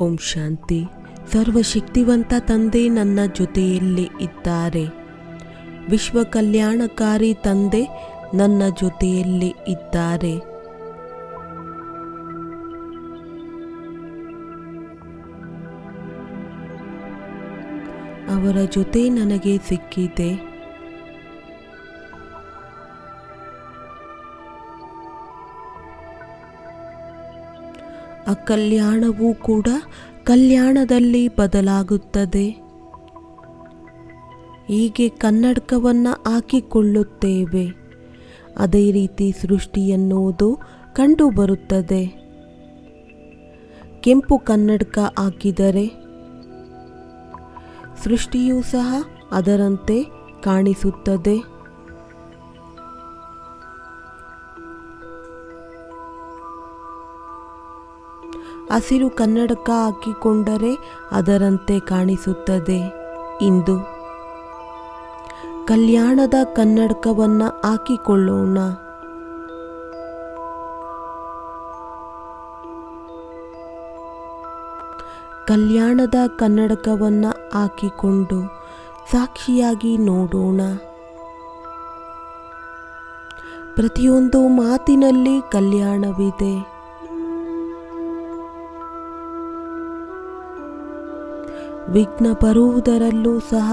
ಓಂ ಶಾಂತಿ. ಸರ್ವಶಕ್ತಿವಂತ ತಂದೆ ನನ್ನ ಜೊತೆಯಲ್ಲಿ ಇದ್ದಾರೆ. ವಿಶ್ವ ಕಲ್ಯಾಣಕಾರಿ ತಂದೆ ನನ್ನ ಜೊತೆಯಲ್ಲಿ ಇದ್ದಾರೆ. ಅವರ ಜೊತೆ ನನಗೆ ಸಿಕ್ಕಿದೆ. ಅಕಲ್ಯಾಣವೂ ಕೂಡ ಕಲ್ಯಾಣದಲ್ಲಿ ಬದಲಾಗುತ್ತದೆ. ಹೀಗೆ ಕನ್ನಡಕವನ್ನು ಹಾಕಿಕೊಳ್ಳುತ್ತೇವೆ, ಅದೇ ರೀತಿ ಸೃಷ್ಟಿ ಎನ್ನುವುದು ಕಂಡುಬರುತ್ತದೆ. ಕೆಂಪು ಕನ್ನಡಕ ಹಾಕಿದರೆ ಸೃಷ್ಟಿಯೂ ಸಹ ಅದರಂತೆ ಕಾಣಿಸುತ್ತದೆ. ಹಸಿರು ಕನ್ನಡಕ ಹಾಕಿಕೊಂಡರೆ ಅದರಂತೆ ಕಾಣಿಸುತ್ತದೆ. ಇಂದು ಕಲ್ಯಾಣದ ಕನ್ನಡಕವನ್ನು ಹಾಕಿಕೊಳ್ಳೋಣ. ಕಲ್ಯಾಣದ ಕನ್ನಡಕವನ್ನು ಹಾಕಿಕೊಂಡು ಸಾಕ್ಷಿಯಾಗಿ ನೋಡೋಣ. ಪ್ರತಿಯೊಂದು ಮಾತಿನಲ್ಲಿ ಕಲ್ಯಾಣವಿದೆ. ವಿಘ್ನ ಬರುವುದರಲ್ಲೂ ಸಹ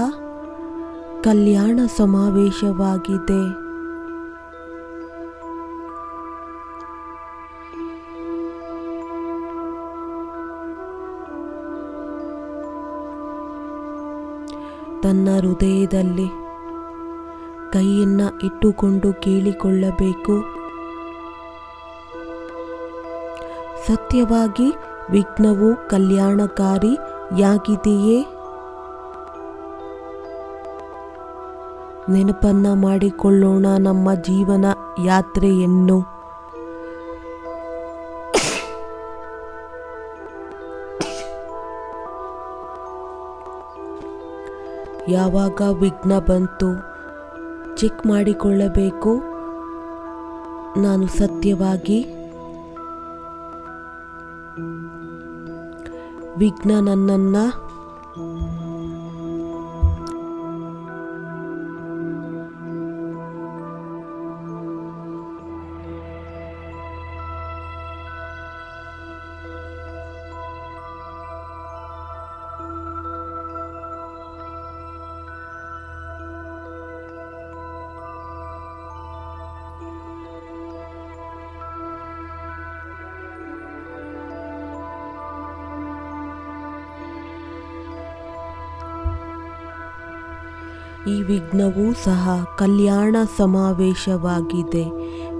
ಕಲ್ಯಾಣ ಸಮಾವೇಶವಾಗಿದೆ. ತನ್ನ ಹೃದಯದಲ್ಲಿ ಕೈಯನ್ನು ಇಟ್ಟುಕೊಂಡು ಕೇಳಿಕೊಳ್ಳಬೇಕು, ಸತ್ಯವಾಗಿ ವಿಘ್ನವು ಕಲ್ಯಾಣಕಾರಿಯಾಗಿದೆಯೇ? ನೆನಪನ್ನ ಮಾಡಿಕೊಳ್ಳೋಣ ನಮ್ಮ ಜೀವನ ಯಾತ್ರೆಯನ್ನು. ಯಾವಾಗ ವಿಘ್ನ ಬಂತು ಚೆಕ್ ಮಾಡಿಕೊಳ್ಳಬೇಕು. ನಾನು ಸತ್ಯವಾಗಿ ವಿಘ್ನ ನನ್ನನ್ನು ಈ ವಿಘ್ನವೂ ಸಹ ಕಲ್ಯಾಣ ಸಮಾವೇಶವಾಗಿದೆ.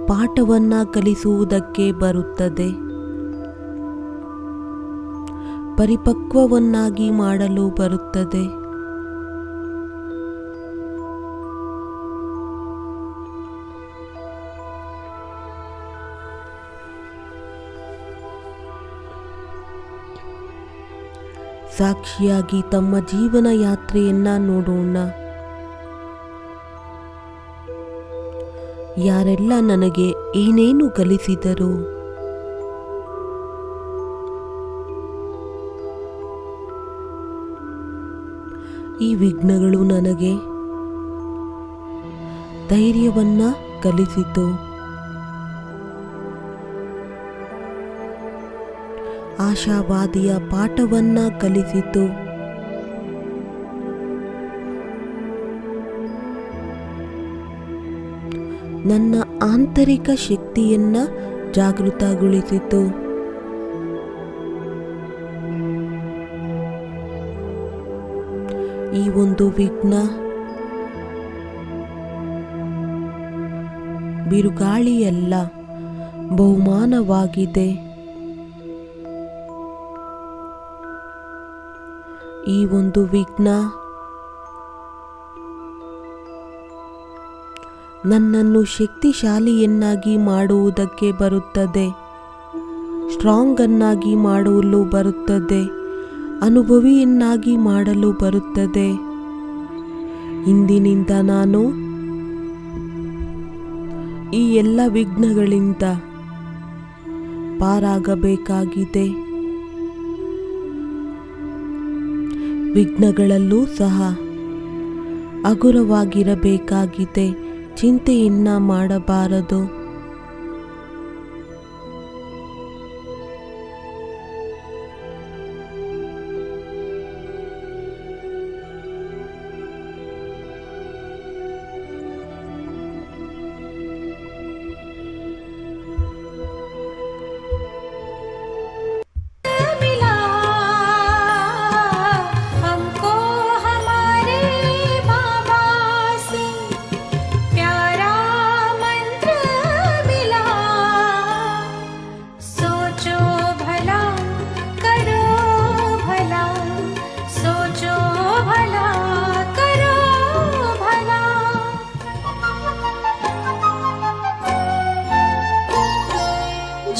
ಪಾಠವನ್ನು ಕಲಿಸುವುದಕ್ಕೆ ಬರುತ್ತದೆ, ಪರಿಪಕ್ವವನ್ನಾಗಿ ಮಾಡಲು ಬರುತ್ತದೆ. ಸಾಕ್ಷಿಯಾಗಿ ತಮ್ಮ ಜೀವನ ಯಾತ್ರೆಯನ್ನ ನೋಡೋಣ. ಯಾರೆಲ್ಲ ನನಗೆ ಏನೇನು ಕಲಿಸಿದರು, ಈ ವಿಘ್ನಗಳು ನನಗೆ ಧೈರ್ಯವನ್ನ ಕಲಿಸಿತು, ಆಶಾವಾದಿಯ ಪಾಠವನ್ನ ಕಲಿಸಿತು. ನನ್ನ ಆಂತರಿಕ ಶಕ್ತಿಯನ್ನ ಜಾಗೃತಗೊಳಿಸಿತು. ಈ ಒಂದು ವಿಘ್ನ ಬಿರುಗಾಳಿಯಲ್ಲ, ಬಹುಮಾನವಾಗಿದೆ. ಈ ಒಂದು ವಿಘ್ನ ನನ್ನನ್ನು ಶಕ್ತಿಶಾಲಿಯನ್ನಾಗಿ ಮಾಡುವುದಕ್ಕೆ ಬರುತ್ತದೆ, ಸ್ಟ್ರಾಂಗ್ ಅನ್ನಾಗಿ ಮಾಡಲು ಬರುತ್ತದೆ, ಅನುಭವಿಯನ್ನಾಗಿ ಮಾಡಲು ಬರುತ್ತದೆ. ಇಂದಿನಿಂದ ನಾನು ಈ ಎಲ್ಲ ವಿಘ್ನಗಳಿಂದ ಪಾರಾಗಬೇಕಾಗಿದೆ. ವಿಘ್ನಗಳಲ್ಲೂ ಸಹ ಹಗುರವಾಗಿರಬೇಕಾಗಿದೆ. ಚಿಂತೆಯನ್ನ ಮಾಡಬಾರದು.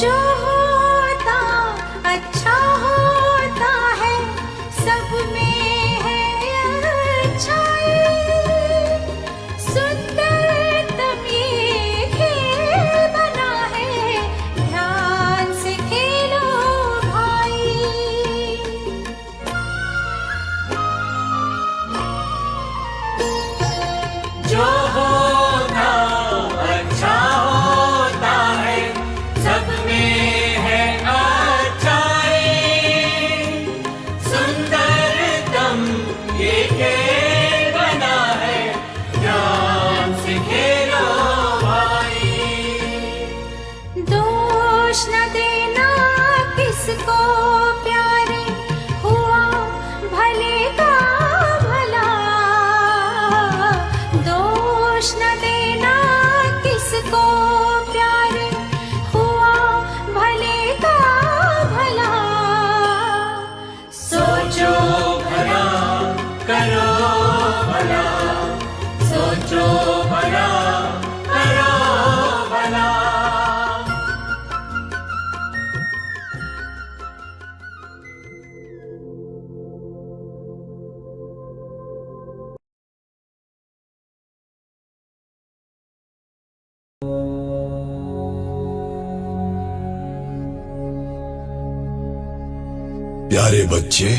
जो होता अच्छा होता है, सब में है अच्छाई। सुंदरतम ये खेल बना है, ध्यान से खेलो भाई। जो होता अच्छा होता है, सब में है अच्छाई। सुंदरतम ये खेल बना है, ध्यान से खेलो भाई। दोष न देना किसको प्यारे, हुआ भले का भला। दोष न देना किसको प्यारे, हुआ भले का भला। सोचो भला करो भला, सोचो भला करो भला। प्यारे बच्चे,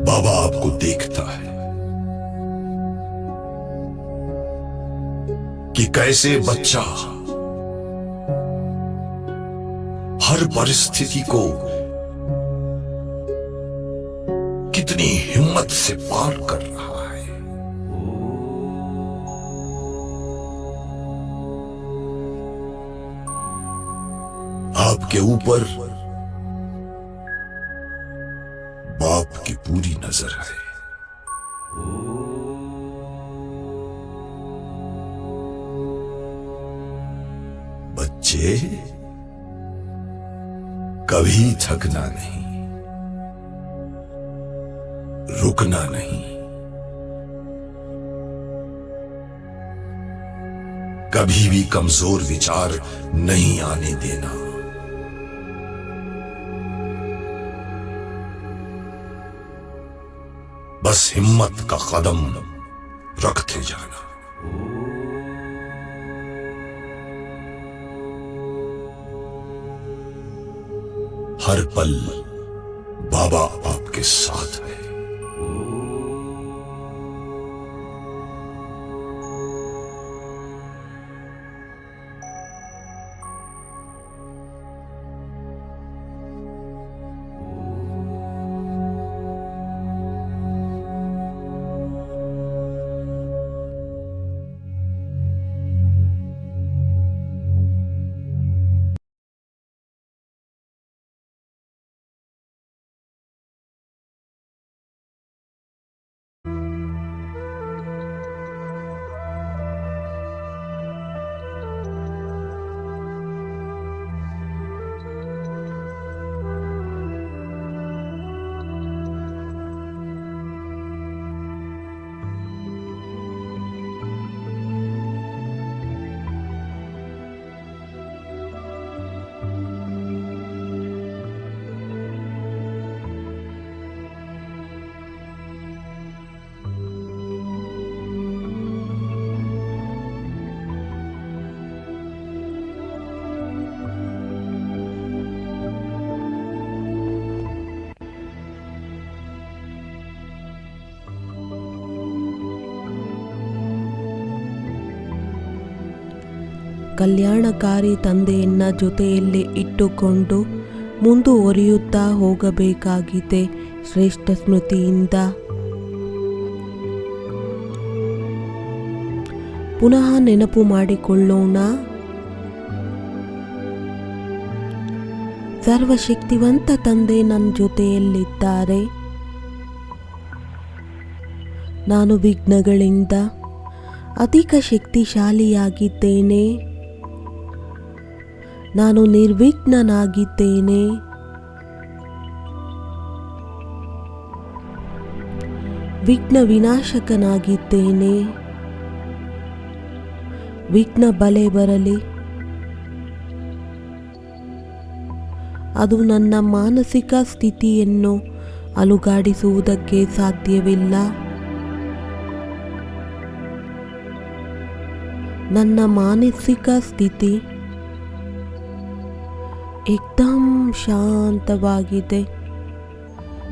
बाबा आपको देखता है कि कैसे बच्चा हर परिस्थिति को कितनी हिम्मत से पार कर रहा है। आपके ऊपर बाप की पूरी नजर है। बच्चे, कभी थकना नहीं, रुकना नहीं, कभी भी कमजोर विचार नहीं आने देना। बस हिम्मत का कदम रखते जाना। हर पल बाबा आपके साथ है। ಕಲ್ಯಾಣಕಾರಿ ತಂದೆಯನ್ನ ಜೊತೆಯಲ್ಲಿ ಇಟ್ಟುಕೊಂಡು ಮುಂದುವರಿಯುತ್ತಾ ಹೋಗಬೇಕಾಗಿದೆ ಶ್ರೇಷ್ಠ ಸ್ಮೃತಿಯಿಂದ. ಪುನಃ ನೆನಪು ಮಾಡಿಕೊಳ್ಳೋಣ. ಸರ್ವಶಕ್ತಿವಂತ ತಂದೆ ನನ್ನ ಜೊತೆಯಲ್ಲಿದ್ದಾರೆ. ನಾನು ವಿಘ್ನಗಳಿಂದ ಅಧಿಕ ಶಕ್ತಿಶಾಲಿಯಾಗಿದ್ದೇನೆ. ನಾನು ನಿರ್ವಿಘ್ನನಾಗಿದ್ದೇನೆ. ವಿಘ್ನ ವಿನಾಶಕನಾಗಿದ್ದೇನೆ. ವಿಘ್ನ ಬಲೆ ಬರಲಿ, ಅದು ನನ್ನ ಮಾನಸಿಕ ಸ್ಥಿತಿಯನ್ನು ಅಲುಗಾಡಿಸುವುದಕ್ಕೆ ಸಾಧ್ಯವಿಲ್ಲ. ನನ್ನ ಮಾನಸಿಕ ಸ್ಥಿತಿ ಏಕ್ದಮ್ ಶಾಂತವಾಗಿದೆ,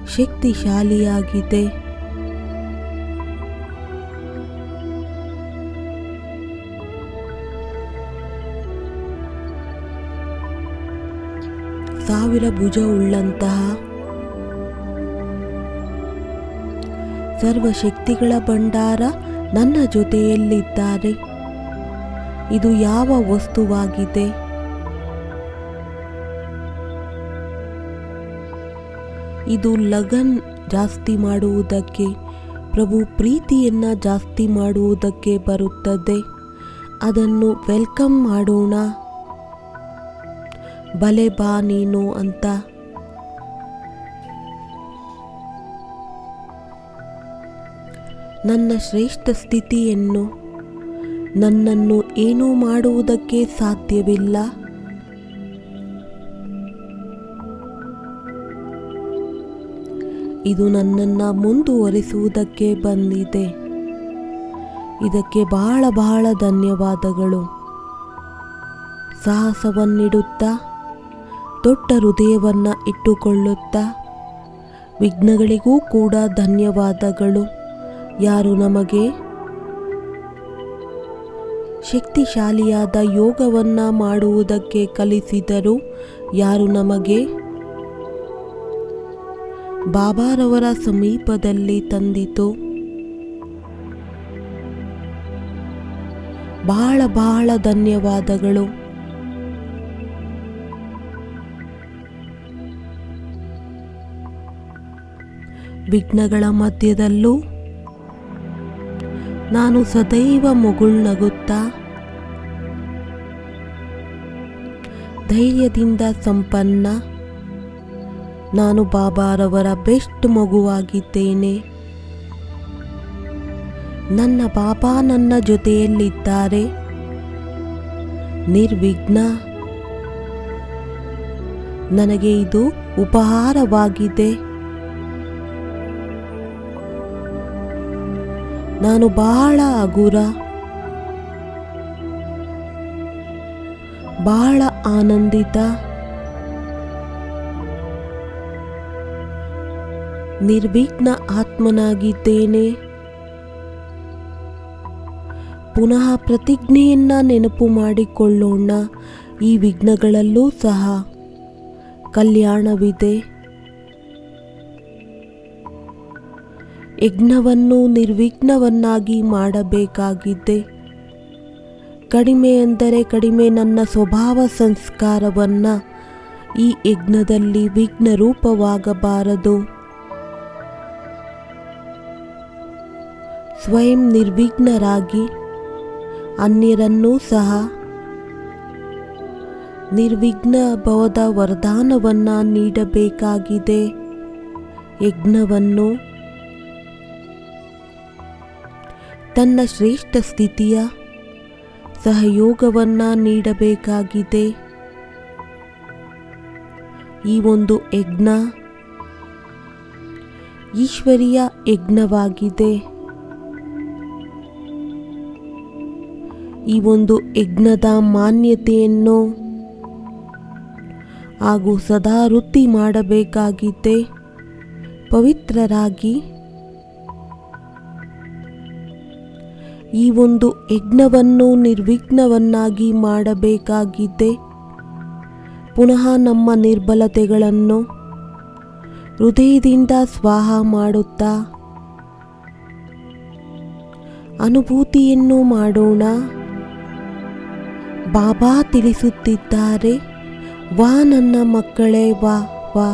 ಶಕ್ತಿಶಾಲಿಯಾಗಿದೆ. ಸಾವಿರ ಭುಜ ಉಳ್ಳಂತಹ ಸರ್ವಶಕ್ತಿಗಳ ಭಂಡಾರ ನನ್ನ ಜೊತೆಯಲ್ಲಿದ್ದಾರೆ. ಇದು ಯಾವ ವಸ್ತುವಾಗಿದೆ? ಇದು ಲಗನ್ ಜಾಸ್ತಿ ಮಾಡುವುದಕ್ಕೆ, ಪ್ರಭು ಪ್ರೀತಿಯನ್ನು ಜಾಸ್ತಿ ಮಾಡುವುದಕ್ಕೆ ಬರುತ್ತದೆ. ಅದನ್ನು ವೆಲ್ಕಮ್ ಮಾಡೋಣ. ಬಲೆ ಬಾ ನೀನು ಅಂತ. ನನ್ನ ಶ್ರೇಷ್ಠ ಸ್ಥಿತಿಯನ್ನು, ನನ್ನನ್ನು ಏನೂ ಮಾಡುವುದಕ್ಕೆ ಸಾಧ್ಯವಿಲ್ಲ. ಇದು ನನ್ನನ್ನು ಮುಂದುವರಿಸುವುದಕ್ಕೆ ಬಂದಿದೆ. ಇದಕ್ಕೆ ಬಹಳ ಬಹಳ ಧನ್ಯವಾದಗಳು. ಸಾಹಸವನ್ನಿಡುತ್ತಾ, ದೊಡ್ಡ ಹೃದಯವನ್ನು ಇಟ್ಟುಕೊಳ್ಳುತ್ತಾ, ವಿಘ್ನಗಳಿಗೂ ಕೂಡ ಧನ್ಯವಾದಗಳು. ಯಾರು ನಮಗೆ ಶಕ್ತಿಶಾಲಿಯಾದ ಯೋಗವನ್ನು ಮಾಡುವುದಕ್ಕೆ ಕಲಿಸಿದರು, ಯಾರು ನಮಗೆ ಬಾಬಾರವರ ಸಮೀಪದಲ್ಲಿ ತಂದಿತು, ಬಹಳ ಬಹಳ ಧನ್ಯವಾದಗಳು. ವಿಘ್ನಗಳ ಮಧ್ಯದಲ್ಲೂ ನಾನು ಸದೈವ ಮುಗುಳ್ನಗುತ್ತಾ ಧೈರ್ಯದಿಂದ ಸಂಪನ್ನ, ನಾನು ಬಾಬಾರವರ ಬೆಸ್ಟ್ ಮಗುವಾಗಿದ್ದೇನೆ. ನನ್ನ ಬಾಬಾ ನನ್ನ ಜೊತೆಯಲ್ಲಿದ್ದಾರೆ. ನಿರ್ವಿಘ್ನ. ನನಗೆ ಇದು ಉಪಹಾರವಾಗಿದೆ. ನಾನು ಬಹಳ ಹಗುರ, ಬಹಳ ಆನಂದಿತ, ನಿರ್ವಿಘ್ನ ಆತ್ಮನಾಗಿದ್ದೇನೆ. ಪುನಃ ಪ್ರತಿಜ್ಞೆಯನ್ನು ನೆನಪು ಮಾಡಿಕೊಳ್ಳೋಣ. ಈ ವಿಘ್ನಗಳಲ್ಲೂ ಸಹ ಕಲ್ಯಾಣವಿದೆ. ಯಜ್ಞವನ್ನು ನಿರ್ವಿಘ್ನವನ್ನಾಗಿ ಮಾಡಬೇಕಾಗಿದೆ. ಕಡಿಮೆ ಅಂದರೆ ಕಡಿಮೆ ನನ್ನ ಸ್ವಭಾವ ಸಂಸ್ಕಾರವನ್ನು ಈ ಯಜ್ಞದಲ್ಲಿ ವಿಘ್ನ ರೂಪವಾಗಬಾರದು. ಸ್ವಯಂ ನಿರ್ವಿಘ್ನರಾಗಿ ಅನ್ಯರನ್ನೂ ಸಹ ನಿರ್ವಿಘ್ನ ಭವದ ವರದಾನವನ್ನು ನೀಡಬೇಕಾಗಿದೆ. ಯಜ್ಞವನ್ನು ತನ್ನ ಶ್ರೇಷ್ಠ ಸ್ಥಿತಿಯ ಸಹಯೋಗವನ್ನು ನೀಡಬೇಕಾಗಿದೆ. ಈ ಒಂದು ಯಜ್ಞ ಈಶ್ವರೀಯ ಯಜ್ಞವಾಗಿದೆ. ಈ ಒಂದು ಯಜ್ಞದ ಮಾನ್ಯತೆಯನ್ನು ಹಾಗೂ ಸದಾ ವೃತ್ತಿ ಮಾಡಬೇಕಾಗಿದೆ. ಪವಿತ್ರರಾಗಿ ಈ ಒಂದು ಯಜ್ಞವನ್ನು ನಿರ್ವಿಘ್ನವನ್ನಾಗಿ ಮಾಡಬೇಕಾಗಿದೆ. ಪುನಃ ನಮ್ಮ ನಿರ್ಬಲತೆಗಳನ್ನು ಹೃದಯದಿಂದ ಸ್ವಾಹ ಮಾಡುತ್ತಾ ಅನುಭೂತಿಯನ್ನು ಮಾಡೋಣ. ಬಾಬಾ ತಿಳಿಸುತ್ತಿದ್ದಾರೆ, ವಾ ನನ್ನ ಮಕ್ಕಳೇ ವಾ ವಾ,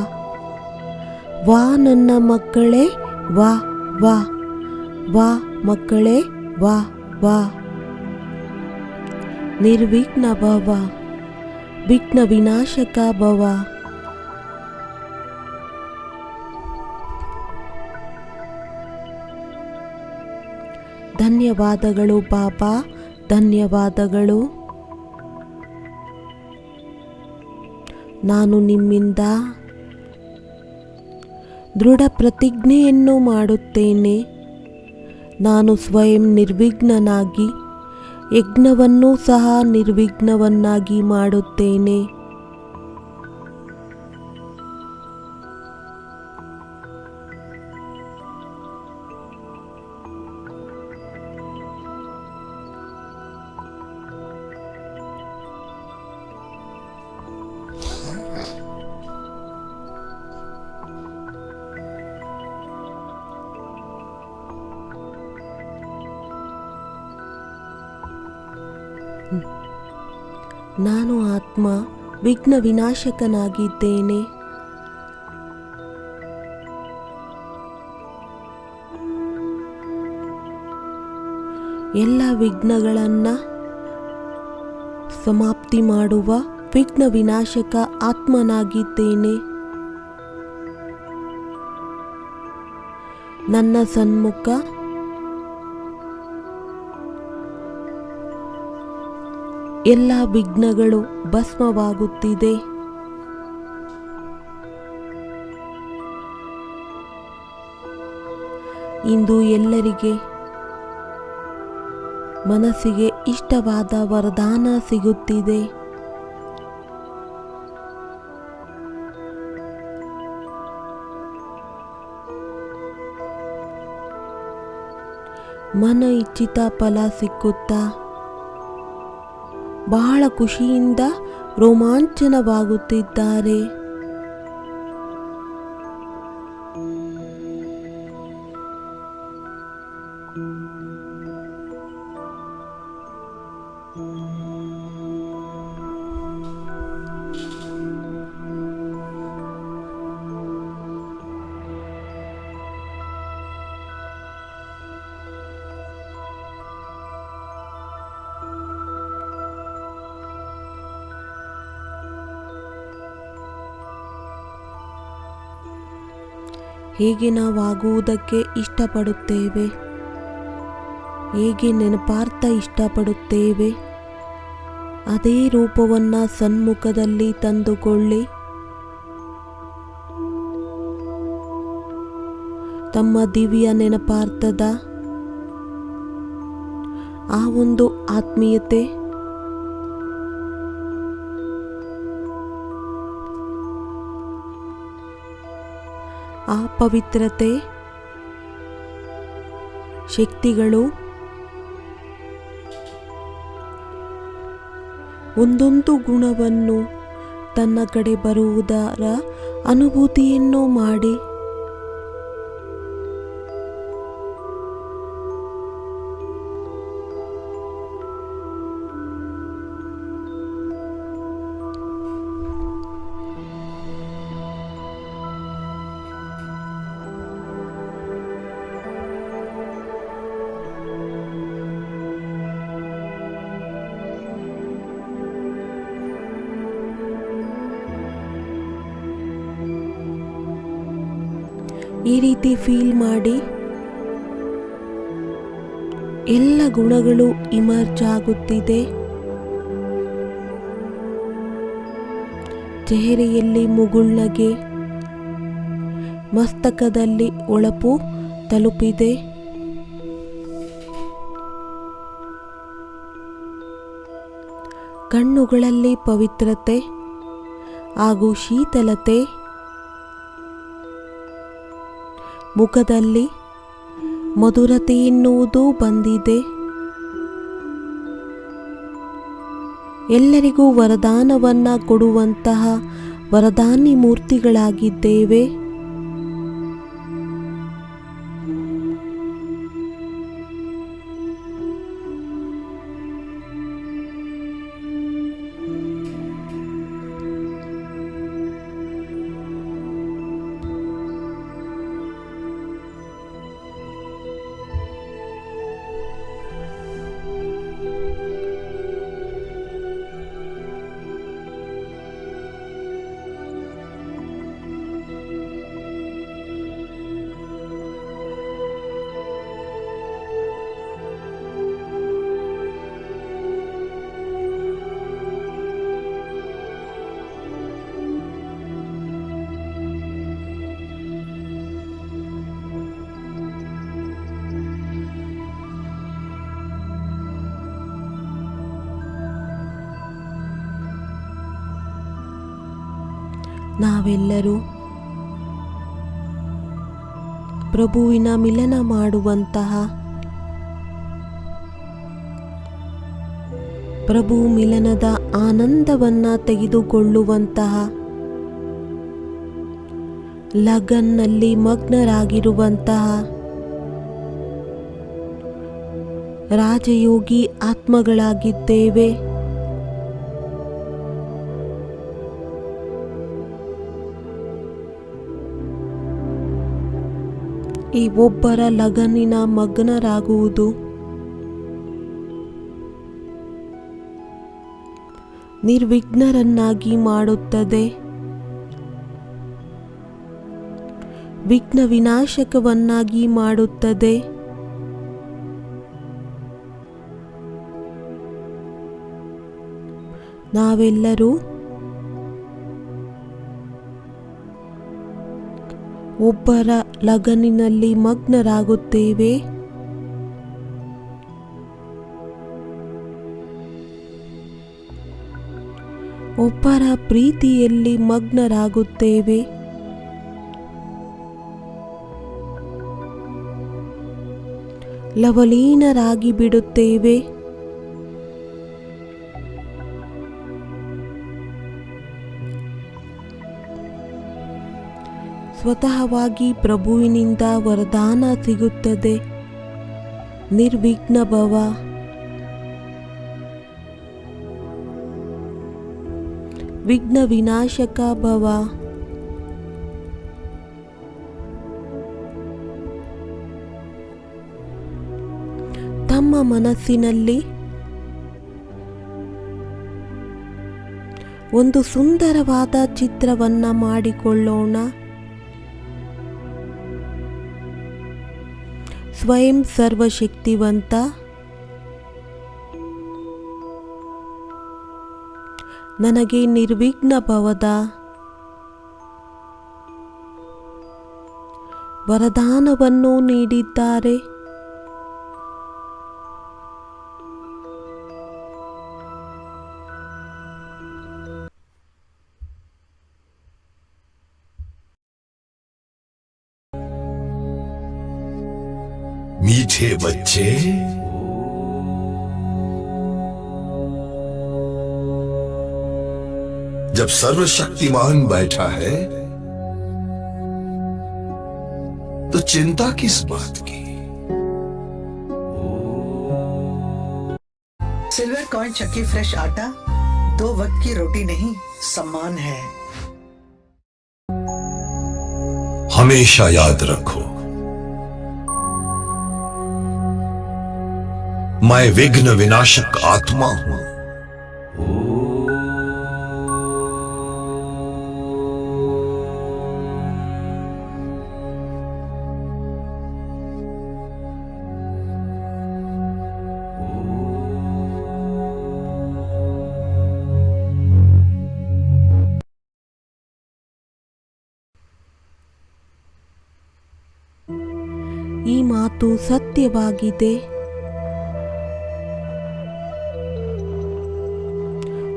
ವಾ ನನ್ನ ಮಕ್ಕಳೇ ವಾ ವಾ, ವಾ ಮಕ್ಕಳೇ ವಾ ವಾ. ನಿರ್ವಿಘ್ನ ಭವ, ವಿಘ್ನ ವಿನಾಶಕ ಭವ. ಧನ್ಯವಾದಗಳು ಬಾಬಾ, ಧನ್ಯವಾದಗಳು. ನಾನು ನಿಮ್ಮಿಂದ ದೃಢ ಪ್ರತಿಜ್ಞೆಯನ್ನು ಮಾಡುತ್ತೇನೆ. ನಾನು ಸ್ವಯಂ ನಿರ್ವಿಘ್ನನಾಗಿ ಯಜ್ಞವನ್ನು ಸಹ ನಿರ್ವಿಘ್ನವನ್ನಾಗಿ ಮಾಡುತ್ತೇನೆ. ನಾನು ಆತ್ಮ ವಿಘ್ನ ವಿನಾಶಕನಾಗಿದ್ದೇನೆ. ಎಲ್ಲ ವಿಘ್ನಗಳನ್ನು ಸಮಾಪ್ತಿ ಮಾಡುವ ವಿಘ್ನ ವಿನಾಶಕ ಆತ್ಮನಾಗಿದ್ದೇನೆ. ನನ್ನ ಸನ್ಮುಖ ಎಲ್ಲ ವಿಘ್ನಗಳು ಭಸ್ಮವಾಗುತ್ತಿದೆ. ಇಂದು ಎಲ್ಲರಿಗೆ ಮನಸ್ಸಿಗೆ ಇಷ್ಟವಾದ ವರದಾನ ಸಿಗುತ್ತಿದೆ. ಮನ ಇಚ್ಛಿತ ಫಲ ಸಿಕ್ಕುತ್ತಾ ಬಹಳ ಖುಷಿಯಿಂದ ರೋಮಾಂಚನವಾಗುತ್ತಿದ್ದಾರೆ. ಹೇಗೆ ನಾವಾಗುವುದಕ್ಕೆ ಇಷ್ಟಪಡುತ್ತೇವೆ, ಹೇಗೆ ನೆನಪಾರ್ಥ ಇಷ್ಟಪಡುತ್ತೇವೆ, ಅದೇ ರೂಪವನ್ನು ಸನ್ಮುಖದಲ್ಲಿ ತಂದುಕೊಳ್ಳಿ. ತಮ್ಮ ದಿವ್ಯ ನೆನಪಾರ್ಥದ ಆ ಒಂದು ಆತ್ಮೀಯತೆ ಆ ಪವಿತ್ರತೆ ಶಕ್ತಿಗಳು ಒಂದೊಂದು ಗುಣವನ್ನು ತನ್ನ ಕಡೆ ಬರುವುದರ ಅನುಭೂತಿಯನ್ನು ಮಾಡಿ ಈ ರೀತಿ ಫೀಲ್ ಮಾಡಿ ಎಲ್ಲ ಗುಣಗಳು ಇಮರ್ಜ್ ಆಗುತ್ತಿದೆ. ಚೆಹರೆಯಲ್ಲಿ ಮುಗುಳ್ನಗೆ, ಮಸ್ತಕದಲ್ಲಿ ಹೊಳಪು ತಲುಪಿದೆ. ಕಣ್ಣುಗಳಲ್ಲಿ ಪವಿತ್ರತೆ ಹಾಗೂ ಶೀತಲತೆ, ಮುಖದಲ್ಲಿ ಮಧುರತೆ ಎನ್ನುವುದು ಬಂದಿದೆ. ಎಲ್ಲರಿಗೂ ವರದಾನವನ್ನ ಕೊಡುವಂತಹ ವರದಾನಿ ಮೂರ್ತಿಗಳಾಗಿದ್ದೇವೆ. ನಾವೆಲ್ಲರೂ ಪ್ರಭುವಿನ ಮಿಲನ ಮಾಡುವಂತಹ, ಪ್ರಭು ಮಿಲನದ ಆನಂದವನ್ನ ತೆಗೆದುಕೊಳ್ಳುವಂತಹ, ಲಗನ್ನಲ್ಲಿ ಮಗ್ನರಾಗಿರುವಂತಹ ರಾಜಯೋಗಿ ಆತ್ಮಗಳಾಗಿದ್ದೇವೆ. ಈ ಒಬ್ಬರ ಲಗನ್ನಿನ ಮಗ್ನರಾಗುವುದು ನಿರ್ವಿಘ್ನರನ್ನಾಗಿ ಮಾಡುತ್ತದೆ. ವಿಘ್ನ ವಿನಾಶಕವನ್ನಾಗಿ ಮಾಡುತ್ತದೆ. ನಾವೆಲ್ಲರೂ ಒಬ್ಬರ ಲಗನಿನಲ್ಲಿ ಮಗ್ನರಾಗುತ್ತೇವೆ. ಒಬ್ಬರ ಪ್ರೀತಿಯಲ್ಲಿ ಮಗ್ನರಾಗುತ್ತೇವೆ. ಲವಲೀನರಾಗಿ ಬಿಡುತ್ತೇವೆ. ಸ್ವತಃವಾಗಿ ಪ್ರಭುವಿನಿಂದ ವರದಾನ ಸಿಗುತ್ತದೆ. ನಿರ್ವಿಘ್ನ ಭವ, ವಿಘ್ನ ವಿನಾಶಕ ಭವ. ತಮ್ಮ ಮನಸ್ಸಿನಲ್ಲಿ ಒಂದು ಸುಂದರವಾದ ಚಿತ್ರವನ್ನ ಮಾಡಿಕೊಳ್ಳೋಣ. ಸ್ವಯಂ ಸರ್ವಶಕ್ತಿವಂತ, ನನಗೆ ನಿರ್ವಿಘ್ನ ಭವದ ವರದಾನವನ್ನು ನೀಡಿದ್ದಾರೆ. मीठे बच्चे, जब सर्वशक्तिमान बैठा है तो चिंता किस बात की। सिल्वर कॉइन चक्की फ्रेश आटा, 2 वक्त की रोटी नहीं, सम्मान है। हमेशा याद रखो, मैं विघ्न विनाशक आत्मा हूं। ಈ ಮಾತು ಸತ್ಯವಾಗಿದೆ.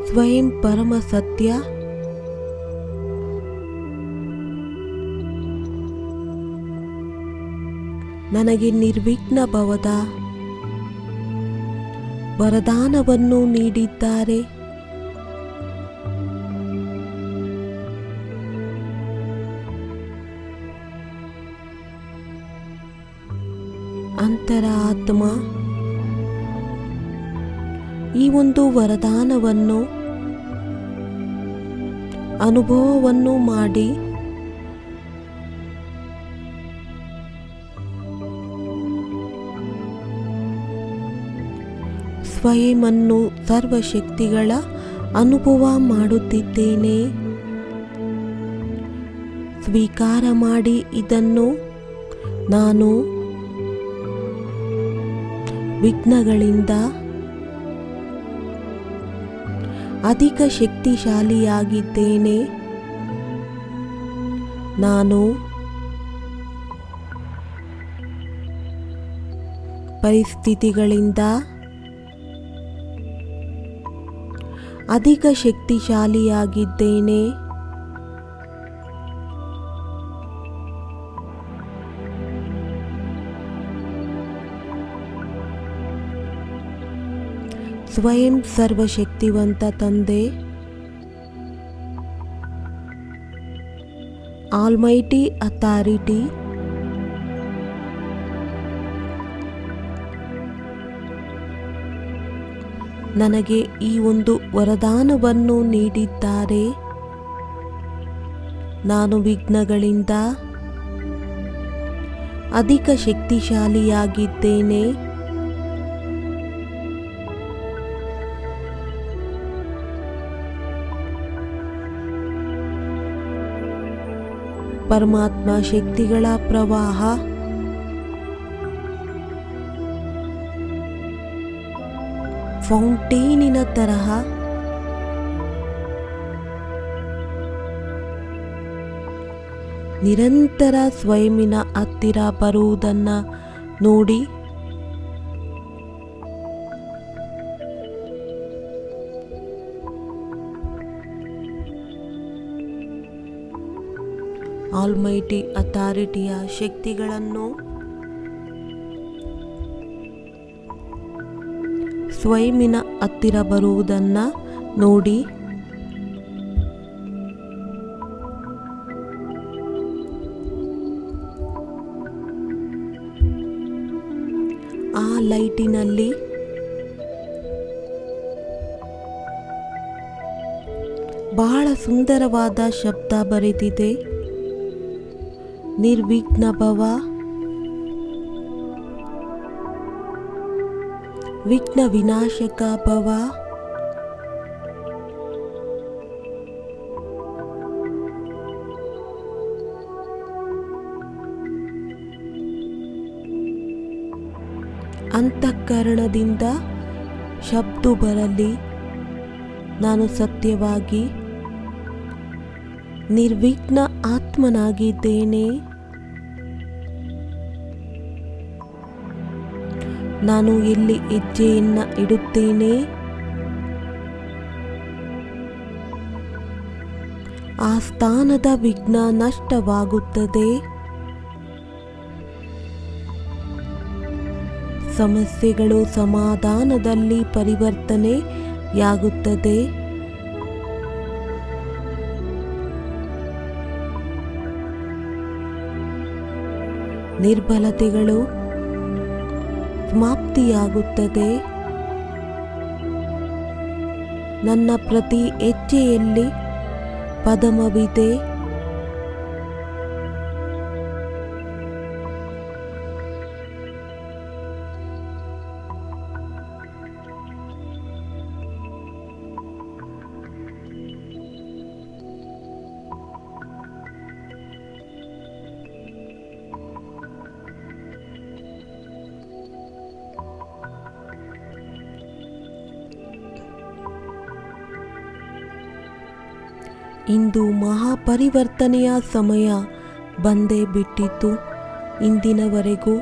ಸ್ವಯಂ ಪರಮ ಸತ್ಯ. ನನಗೆ ನಿರ್ವಿಘ್ನ ಭವದ ವರದಾನವನ್ನು ನೀಡಿದ್ದಾರೆ. ಅಂತರ ಆತ್ಮ ಈ ಒಂದು ವರದಾನವನ್ನು ಅನುಭವವನ್ನು ಮಾಡಿ ಸ್ವಯಂವನ್ನು ಸರ್ವಶಕ್ತಿಗಳ ಅನುಭವ ಮಾಡುತ್ತಿದ್ದೇನೆ. ಸ್ವೀಕಾರ ಮಾಡಿ ಇದನ್ನು. ನಾನು ವಿಘ್ನಗಳಿಂದ ಅಧಿಕ ಶಕ್ತಿಶಾಲಿಯಾಗಿದ್ದೇನೆ. ನಾನು ಪರಿಸ್ಥಿತಿಗಳಿಂದ ಅಧಿಕ ಶಕ್ತಿಶಾಲಿಯಾಗಿದ್ದೇನೆ. ಸ್ವಯಂ ಸರ್ವಶಕ್ತಿವಂತ ತಂದೆ, ಆಲ್ಮೈಟಿ ಅಥಾರಿಟಿ, ನನಗೆ ಈ ಒಂದು ವರದಾನವನ್ನು ನೀಡಿದ್ದಾರೆ. ನಾನು ವಿಘ್ನಗಳಿಂದ ಅಧಿಕ ಶಕ್ತಿಶಾಲಿಯಾಗಿದ್ದೇನೆ. ಪರಮಾತ್ಮ ಶಕ್ತಿಗಳ ಪ್ರವಾಹ ಫೌಂಟೇನಿನ ತರಹ ನಿರಂತರ ಸ್ವಯಂನ ಹತ್ತಿರ ಬರುವುದನ್ನು ನೋಡಿ ಆಲ್ಮೈಟಿ ಅಥಾರಿಟಿಯ ಶಕ್ತಿಗಳನ್ನು ಸ್ವಯಂನ ಹತ್ತಿರ ಬರುವುದನ್ನು ನೋಡಿ ಆ ಲೈಟಿನಲ್ಲಿ ಬಹಳ ಸುಂದರವಾದ ಶಬ್ದ ಬರೆದಿದೆ. ನಿರ್ವಿಘ್ನ ಭವ, ವಿಘ್ನ ವಿನಾಶಕ ಭವ, ಅಂತಃಕರಣದಿಂದ ಶಬ್ದ ಬರಲಿ. ನಾನು ಸತ್ಯವಾಗಿ ನಿರ್ವಿಘ್ನ ಆತ್ಮನಾಗಿದ್ದೇನೆ. ನಾನು ಎಲ್ಲಿ ಹೆಜ್ಜೆಯನ್ನು ಇಡುತ್ತೇನೆ ಆ ಸ್ಥಾನದ ವಿಘ್ನ ನಷ್ಟವಾಗುತ್ತದೆ. ಸಮಸ್ಯೆಗಳು ಸಮಾಧಾನದಲ್ಲಿ ಪರಿವರ್ತನೆಯಾಗುತ್ತದೆ. ನಿರ್ಬಲತೆಗಳು ಸಮಾಪ್ತಿಯಾಗುತ್ತದೆ. ನನ್ನ ಪ್ರತಿ ಹೆಜ್ಜೆಯಲ್ಲಿ ಪದಮವಿದೆ. ಇಂದು ಮಹಾಪರಿವರ್ತನೆಯ ಸಮಯ ಬಂದೇ ಬಿಟ್ಟಿತು. ಇಂದಿನವರೆಗೂ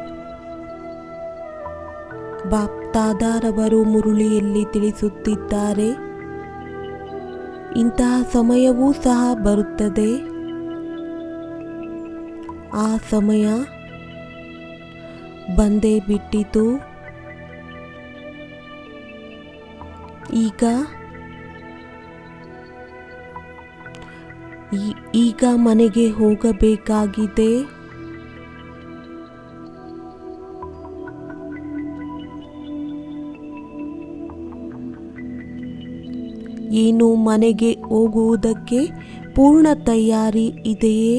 ಬಾಪ್ತಾದಾರವರು ಮುರುಳಿಯಲ್ಲಿ ತಿಳಿಸುತ್ತಿದ್ದಾರೆ, ಇಂತಹ ಸಮಯವೂ ಸಹ ಬರುತ್ತದೆ. ಆ ಸಮಯ ಬಂದೇ ಬಿಟ್ಟಿತು. ಈಗ ಮನೆಗೆ ಹೋಗಬೇಕಾಗಿದೆ. ಏನು ಮನೆಗೆ ಹೋಗುವುದಕ್ಕೆ ಪೂರ್ಣ ತಯಾರಿ ಇದೆಯೇ?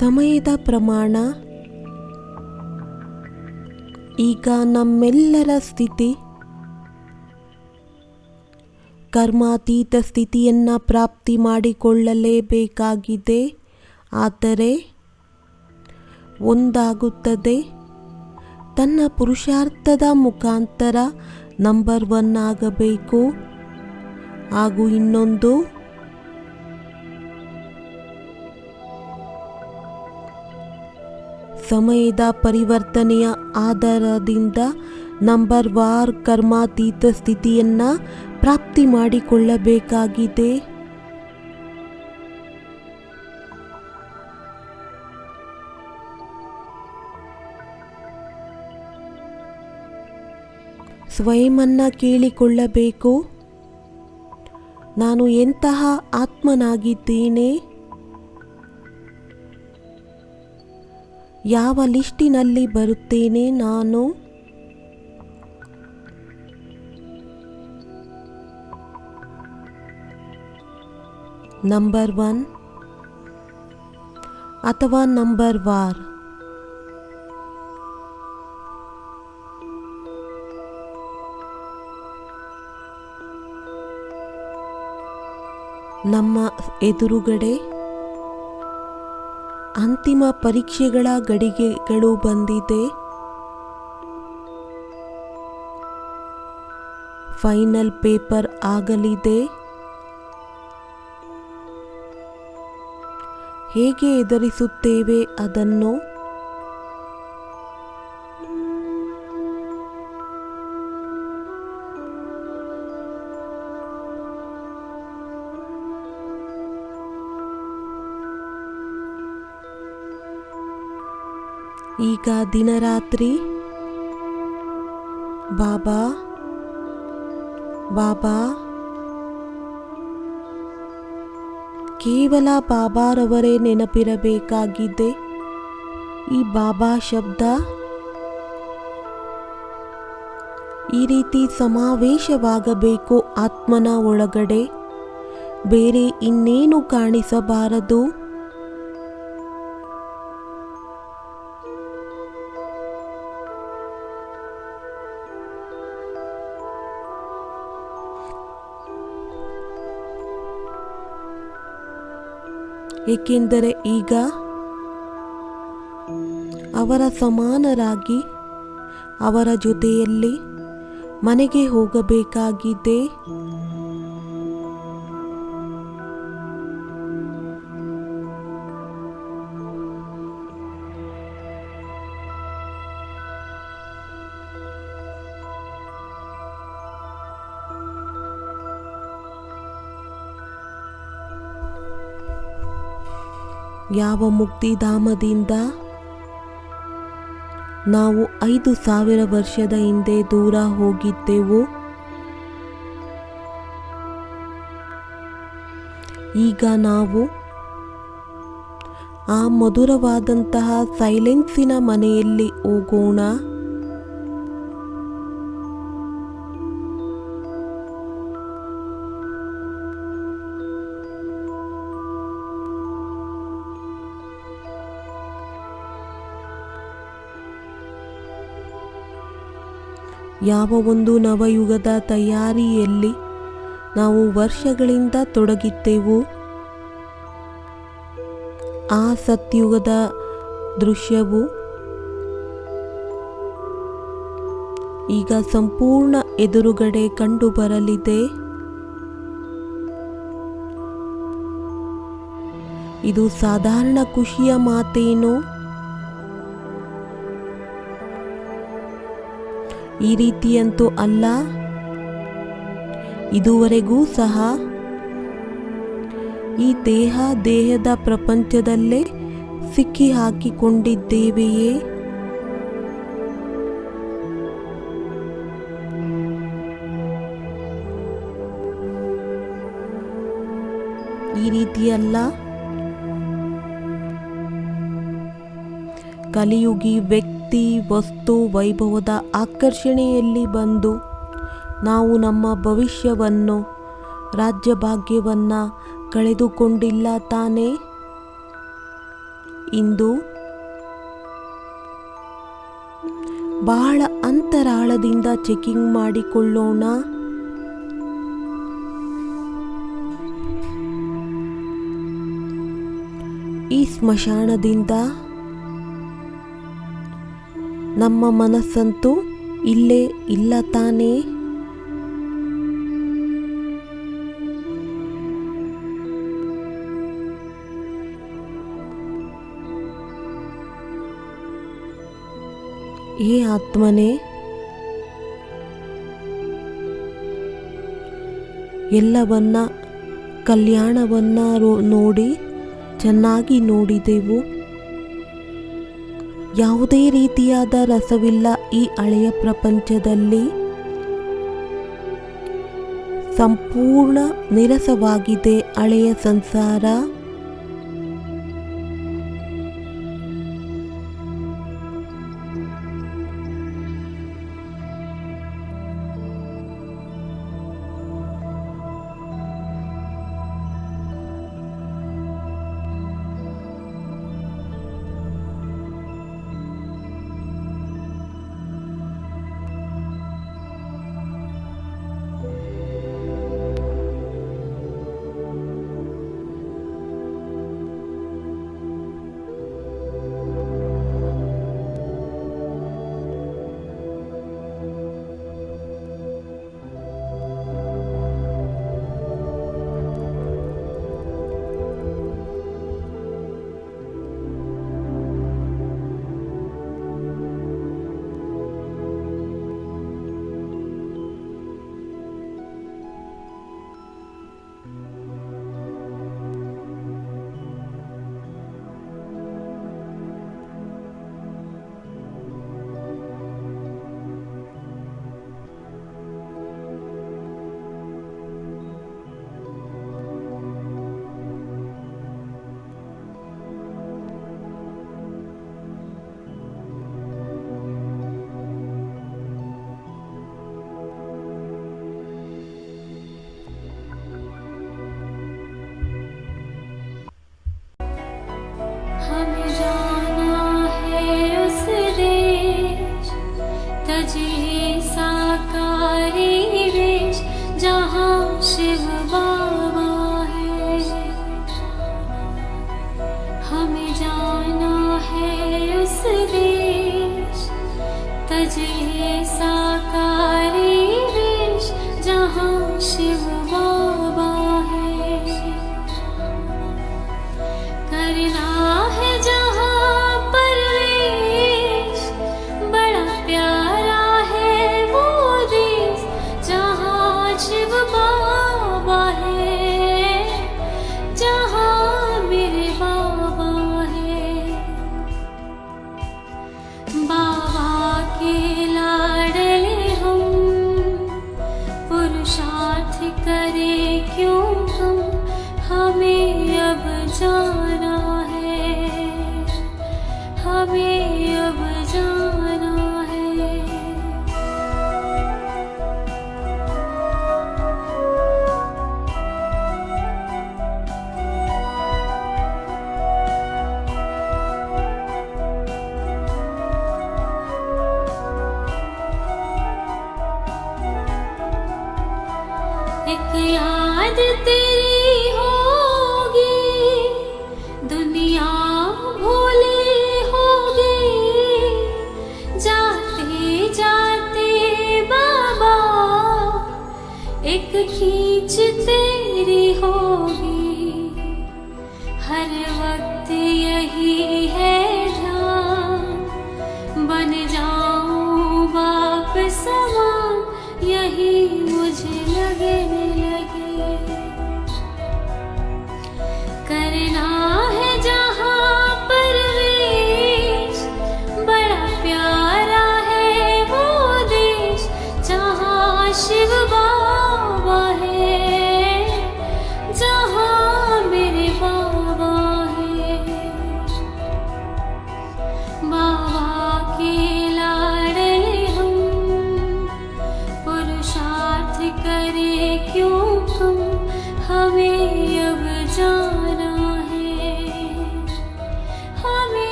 ಸಮಯದ ಪ್ರಮಾಣ. ಈಗ ನಮ್ಮೆಲ್ಲರ ಸ್ಥಿತಿ ಕರ್ಮಾತೀತ ಸ್ಥಿತಿಯನ್ನು ಪ್ರಾಪ್ತಿ ಮಾಡಿಕೊಳ್ಳಲೇಬೇಕಾಗಿದೆ. ಆದರೆ ಒಂದಾಗುತ್ತದೆ, ತನ್ನ ಪುರುಷಾರ್ಥದ ಮುಖಾಂತರ ನಂಬರ್ 1 ಆಗಬೇಕು. ಹಾಗೂ ಇನ್ನೊಂದು, ಸಮಯದ ಪರಿವರ್ತನೆಯ ಆಧಾರದಿಂದ ನಂಬರ್ 1 ಕರ್ಮಾತೀತ ಸ್ಥಿತಿಯನ್ನು ಪ್ರಾಪ್ತಿ ಮಾಡಿಕೊಳ್ಳಬೇಕಾಗಿದೆ. ಸ್ವಯಂವನ್ನು ಕೇಳಿಕೊಳ್ಳಬೇಕು, ನಾನು ಎಂತಹ ಆತ್ಮನಾಗಿದ್ದೇನೆ, ಯಾವ ಲಿಸ್ಟಿನಲ್ಲಿ ಬರುತ್ತೇನೆ ನಾನು, ನಂಬರ್ 1 ಅಥವಾ ನಂಬರ್ 4. ನಮ್ಮ ಎದುರುಗಡೆ ಅಂತಿಮ ಪರೀಕ್ಷೆಗಳ ಗಡಿಗೆಗಳು ಬಂದಿದೆ. ಫೈನಲ್ ಪೇಪರ್ ಆಗಲಿದೆ. ಹೇಗೆ ಎದುರಿಸುತ್ತೇವೆ ಅದನ್ನು? ಈಗ ದಿನರಾತ್ರಿ ಬಾಬಾ ಬಾಬಾ, ಕೇವಲ ಬಾಬಾರವರೇ ನೆನಪಿರಬೇಕಾಗಿದೆ. ಈ ಬಾಬಾ ಶಬ್ದ ಈ ರೀತಿ ಸಮಾವೇಶವಾಗಬೇಕು ಆತ್ಮನ ಒಳಗಡೆ. ಬೇರೆ ಇನ್ನೇನು ಕಾಣಿಸಬಾರದು. ಏಕೆಂದರೆ ಈಗ ಅವರ ಸಮಾನರಾಗಿ ಅವರ ಜೊತೆಯಲ್ಲಿ ಮನೆಗೆ ಹೋಗಬೇಕಾಗಿದೆ. ಯಾವ ಮುಕ್ತಿಧಾಮದಿಂದ ನಾವು 5000 ವರ್ಷದ ಹಿಂದೆ ದೂರ ಹೋಗಿದ್ದೆವು, ಈಗ ನಾವು ಆ ಮಧುರವಾದಂತಹ ಸೈಲೆನ್ಸಿನ ಮನೆಯಲ್ಲಿ ಹೋಗೋಣ. ಯಾವ ಒಂದು ನವಯುಗದ ತಯಾರಿಯಲ್ಲಿ ನಾವು ವರ್ಷಗಳಿಂದ ತೊಡಗಿದ್ದೆವು, ಆ ಸತ್ಯುಗದ ದೃಶ್ಯವು ಈಗ ಸಂಪೂರ್ಣ ಎದುರುಗಡೆ ಕಂಡುಬರಲಿದೆ. ಇದು ಸಾಧಾರಣ ಖುಷಿಯ ಮಾತೇನು? ಈ ರೀತಿಯಂತೂ ಅಲ್ಲ. ಇದುವರೆಗೂ ಸಹ ಈ ದೇಹದ ಪ್ರಪಂಚದಲ್ಲೇ ಸಿಕ್ಕಿ ಹಾಕಿಕೊಂಡಿದ್ದೇವೆಯೇ? ಈ ರೀತಿಯಲ್ಲ. ಕಲಿಯುಗಿ ವ್ಯಕ್ತಿ ವ್ಯಕ್ತಿ ವಸ್ತು ವೈಭವದ ಆಕರ್ಷಣೆಯಲ್ಲಿ ಬಂದು ನಾವು ನಮ್ಮ ಭವಿಷ್ಯವನ್ನು ರಾಜ್ಯಭಾಗ್ಯವನ್ನು ಕಳೆದುಕೊಂಡಿಲ್ಲ ತಾನೇ? ಇಂದು ಬಹಳ ಅಂತರಾಳದಿಂದ ಚೆಕಿಂಗ್ ಮಾಡಿಕೊಳ್ಳೋಣ. ಈ ಸ್ಮಶಾನದಿಂದ ನಮ್ಮ ಮನಸ್ಸಂತೂ ಇಲ್ಲೇ ಇಲ್ಲ ತಾನೇ? ಹೇ ಆತ್ಮನೇ, ಎಲ್ಲವನ್ನ ಕಲ್ಯಾಣವನ್ನ ನೋಡಿ ಚೆನ್ನಾಗಿ ನೋಡಿದೆವು. ಯಾವುದೇ ರೀತಿಯಾದ ರಸವಿಲ್ಲ ಈ ಹಳೆಯ ಪ್ರಪಂಚದಲ್ಲಿ. ಸಂಪೂರ್ಣ ನಿರಸವಾಗಿದೆ ಹಳೆಯ ಸಂಸಾರ. हमें जाना है उस देश, तजे साकारी वेश, जहाँ शिव बाबा है। हमें जाना है उस देश, तजे साकारी वेश, जहाँ शिव बाबा है। करना है जहाँ परवेश, बड़ा प्यारा है वो देश, जहाँ शिव बाबा है, जहाँ मेरे बाबा है। बाबा के लाडले हम, पुरुषार्थ करें क्यों हम, हमें अब जाना है, हमें अब जाना है। एक याद तेरी होगी, दुनिया भूली होगी, जाते जाते बाबा एक खींच तेरी होगी। हर वक्त यही है ध्यान, बन जाऊं बाप समान, यही मुझे लगने लगे। करना है जहाँ परवेश, बड़ा प्यारा है वो देश, जहाँ शिव बाबा है, जहाँ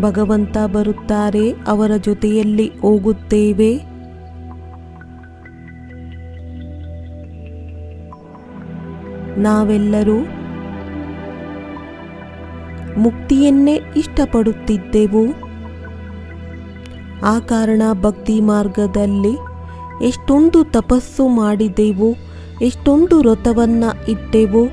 ಭಗವಂತ ಬರುತ್ತಾರೆ, ಅವರ ಜೊತೆಯಲ್ಲಿ ಹೋಗುತ್ತೇವೆ. ನಾವೆಲ್ಲರೂ ಮುಕ್ತಿಯನ್ನೇ ಇಷ್ಟಪಡುತ್ತಿದ್ದೆವು. ಆ ಕಾರಣ ಭಕ್ತಿ ಮಾರ್ಗದಲ್ಲಿ ಎಷ್ಟೊಂದು ತಪಸ್ಸು ಮಾಡಿದೆವು, ಎಷ್ಟೊಂದು ವ್ರತವನ್ನು ಇಟ್ಟೆವು.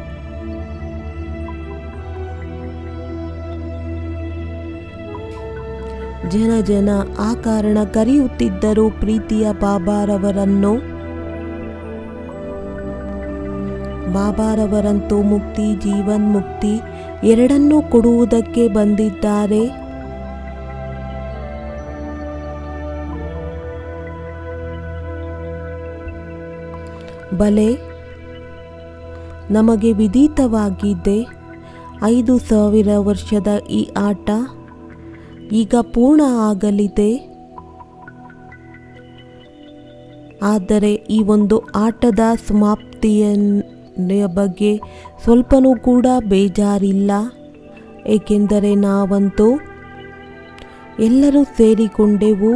ಜನ ಆ ಕಾರಣ ಕರೆಯುತ್ತಿದ್ದರು ಪ್ರೀತಿಯ ಬಾಬಾರವರನ್ನು. ಬಾಬಾರವರಂತೂ ಮುಕ್ತಿ, ಜೀವನ್ಮುಕ್ತಿ ಎರಡನ್ನೂ ಕೊಡುವುದಕ್ಕೆ ಬಂದಿದ್ದಾರೆ. ಬಲೆ ನಮಗೆ ವಿದಿತವಾಗಿದೆ. 5000 ವರ್ಷದ ಈ ಆಟ ಈಗ ಪೂರ್ಣ ಆಗಲಿದೆ. ಆದರೆ ಈ ಒಂದು ಆಟದ ಸಮಾಪ್ತಿಯ ಬಗ್ಗೆ ಸ್ವಲ್ಪನೂ ಕೂಡ ಬೇಜಾರಿಲ್ಲ. ಏಕೆಂದರೆ ನಾವಂತೂ ಎಲ್ಲರೂ ಸೇರಿಕೊಂಡೆವು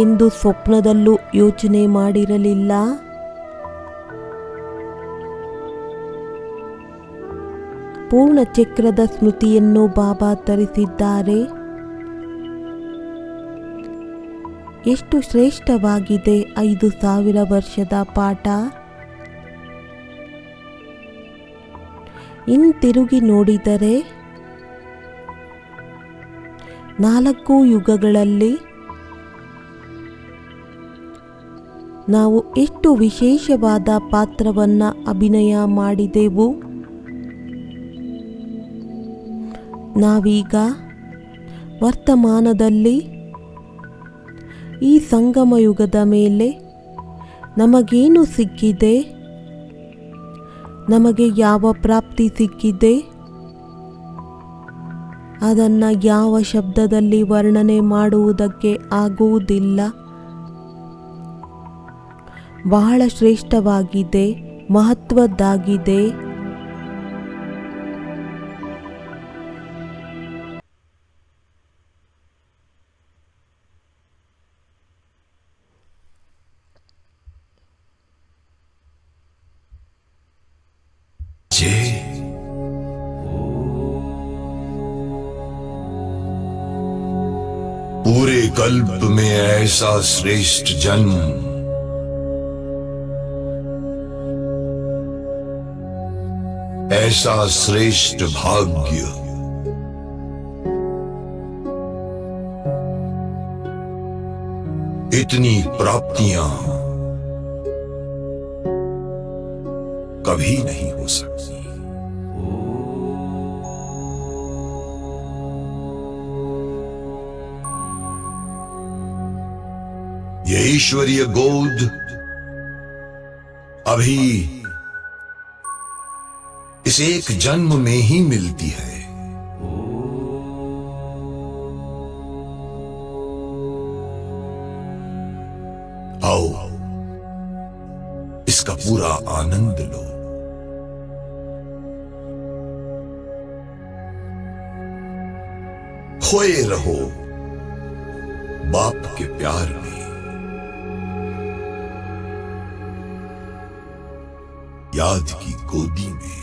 ಎಂದು ಸ್ವಪ್ನದಲ್ಲೂ ಯೋಚನೆ ಮಾಡಿರಲಿಲ್ಲ. ಪೂರ್ಣ ಚಕ್ರದ ಸ್ಮೃತಿಯನ್ನು ಬಾಬಾ ತರಿಸಿದ್ದಾರೆ. ಎಷ್ಟು ಶ್ರೇಷ್ಠವಾಗಿದೆ 5000 ವರ್ಷದ ಪಾಠ. ಹಿಂತಿರುಗಿ ನೋಡಿದರೆ 4 ಯುಗಗಳಲ್ಲಿ ನಾವು ಎಷ್ಟು ವಿಶೇಷವಾದ ಪಾತ್ರವನ್ನು ಅಭಿನಯ ಮಾಡಿದೆವು. ನಾವೀಗ ವರ್ತಮಾನದಲ್ಲಿ ಈ ಸಂಗಮ ಯುಗದ ಮೇಲೆ ನಮಗೇನು ಸಿಕ್ಕಿದೆ, ನಮಗೆ ಯಾವ ಪ್ರಾಪ್ತಿ ಸಿಕ್ಕಿದೆ, ಅದನ್ನು ಯಾವ ಶಬ್ದದಲ್ಲಿ ವರ್ಣನೆ ಮಾಡುವುದಕ್ಕೆ ಆಗುವುದಿಲ್ಲ. ಬಹಳ ಶ್ರೇಷ್ಠವಾಗಿದೆ, ಮಹತ್ವದ್ದಾಗಿದೆ. पूरे कल्प में ऐसा श्रेष्ठ जन्म, ऐसा श्रेष्ठ भाग्य, इतनी प्राप्तियां कभी नहीं हो सकती। ये ईश्वरीय गोद अभी इस एक जन्म में ही मिलती है। आओ इसका पूरा आनंद लो। खोए रहो बाप के प्यार में। याद की गोदी में।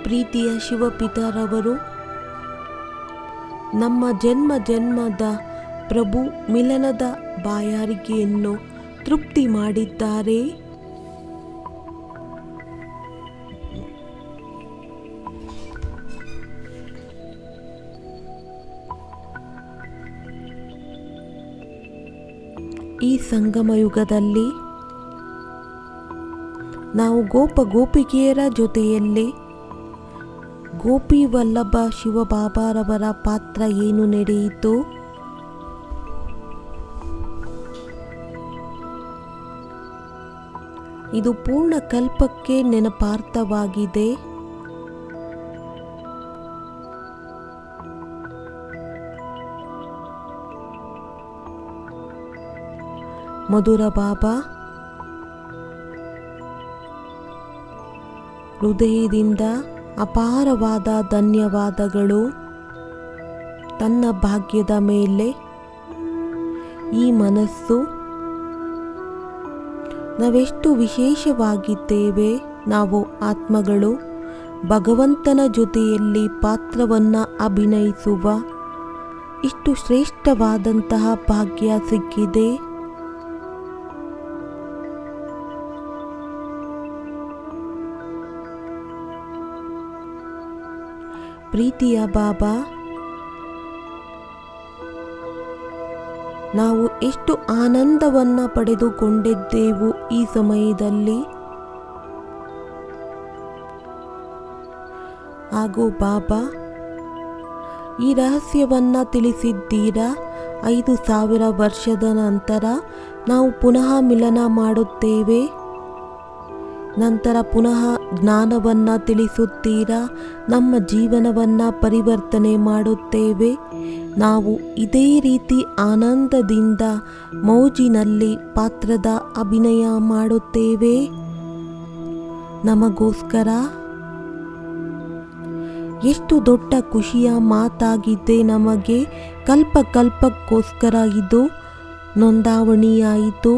ಪ್ರೀತಿಯ ಶಿವಪಿತರವರು ನಮ್ಮ ಜನ್ಮ ಜನ್ಮದ ಪ್ರಭು ಮಿಲನದ ಬಾಯಾರಿಕೆಯನ್ನು ತೃಪ್ತಿ ಮಾಡಿದ್ದಾರೆ. ಈ ಸಂಗಮ ಯುಗದಲ್ಲಿ ನಾವು ಗೋಪಿಕೆಯರ ಜೊತೆಯಲ್ಲಿ ಗೋಪಿ ವಲ್ಲಭ ಶಿವಬಾಬಾರವರ ಪಾತ್ರ ಏನು ನಡೆಯಿತು, ಇದು ಪೂರ್ಣ ಕಲ್ಪಕ್ಕೆ ನೆನಪಾರ್ಥವಾಗಿದೆ. ಮಧುರ ಬಾಬಾ ಹೃದಯದಿಂದ ಅಪಾರವಾದ ಧನ್ಯವಾದಗಳು. ತನ್ನ ಭಾಗ್ಯದ ಮೇಲೆ ಈ ಮನಸ್ಸು ನಾವೆಷ್ಟು ವಿಶೇಷವಾಗಿದ್ದೇವೆ. ನಾವು ಆತ್ಮಗಳು ಭಗವಂತನ ಜೊತೆಯಲ್ಲಿ ಪಾತ್ರವನ್ನು ಅಭಿನಯಿಸುವ ಇಷ್ಟು ಶ್ರೇಷ್ಠವಾದಂತಹ ಭಾಗ್ಯ ಸಿಕ್ಕಿದೆ. ಪ್ರೀತಿಯ ಬಾಬಾ, ನಾವು ಎಷ್ಟು ಆನಂದವನ್ನು ಪಡೆದುಕೊಂಡಿದ್ದೆವು ಈ ಸಮಯದಲ್ಲಿ. ಹಾಗೂ ಬಾಬಾ ಈ ರಹಸ್ಯವನ್ನು ತಿಳಿಸಿದ್ದೀರಾ. 5000 ವರ್ಷದ ನಂತರ ನಾವು ಪುನಃ ಮಿಲನ ಮಾಡುತ್ತೇವೆ. ನಂತರ ಪುನಃ ಜ್ಞಾನವನ್ನು ತಿಳಿಸುತ್ತೀರಾ. ನಮ್ಮ ಜೀವನವನ್ನು ಪರಿವರ್ತನೆ ಮಾಡುತ್ತೇವೆ. ನಾವು ಇದೇ ರೀತಿ ಆನಂದದಿಂದ ಮೌಜಿನಲ್ಲಿ ಪಾತ್ರದ ಅಭಿನಯ ಮಾಡುತ್ತೇವೆ. ನಮಗೋಸ್ಕರ ಎಷ್ಟು ದೊಡ್ಡ ಖುಷಿಯ ಮಾತಾಗಿದೆ ನಮಗೆ. ಕಲ್ಪಕ್ಕೋಸ್ಕರ ಇದು ನೋಂದಾವಣಿಯಾಯಿತು.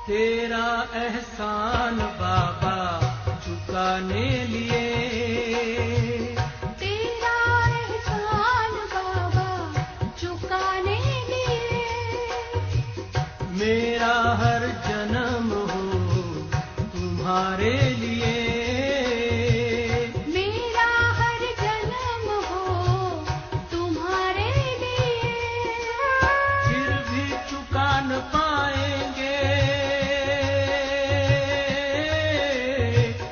तेरा एहसान बाबा चुकाने लिए, तेरा एहसान बाबा चुकाने लिए, मेरा हर जन्म हो तुम्हारे लिए, मेरा हर जन्म हो तुम्हारे लिए, फिर भी चुका न पाएंगे,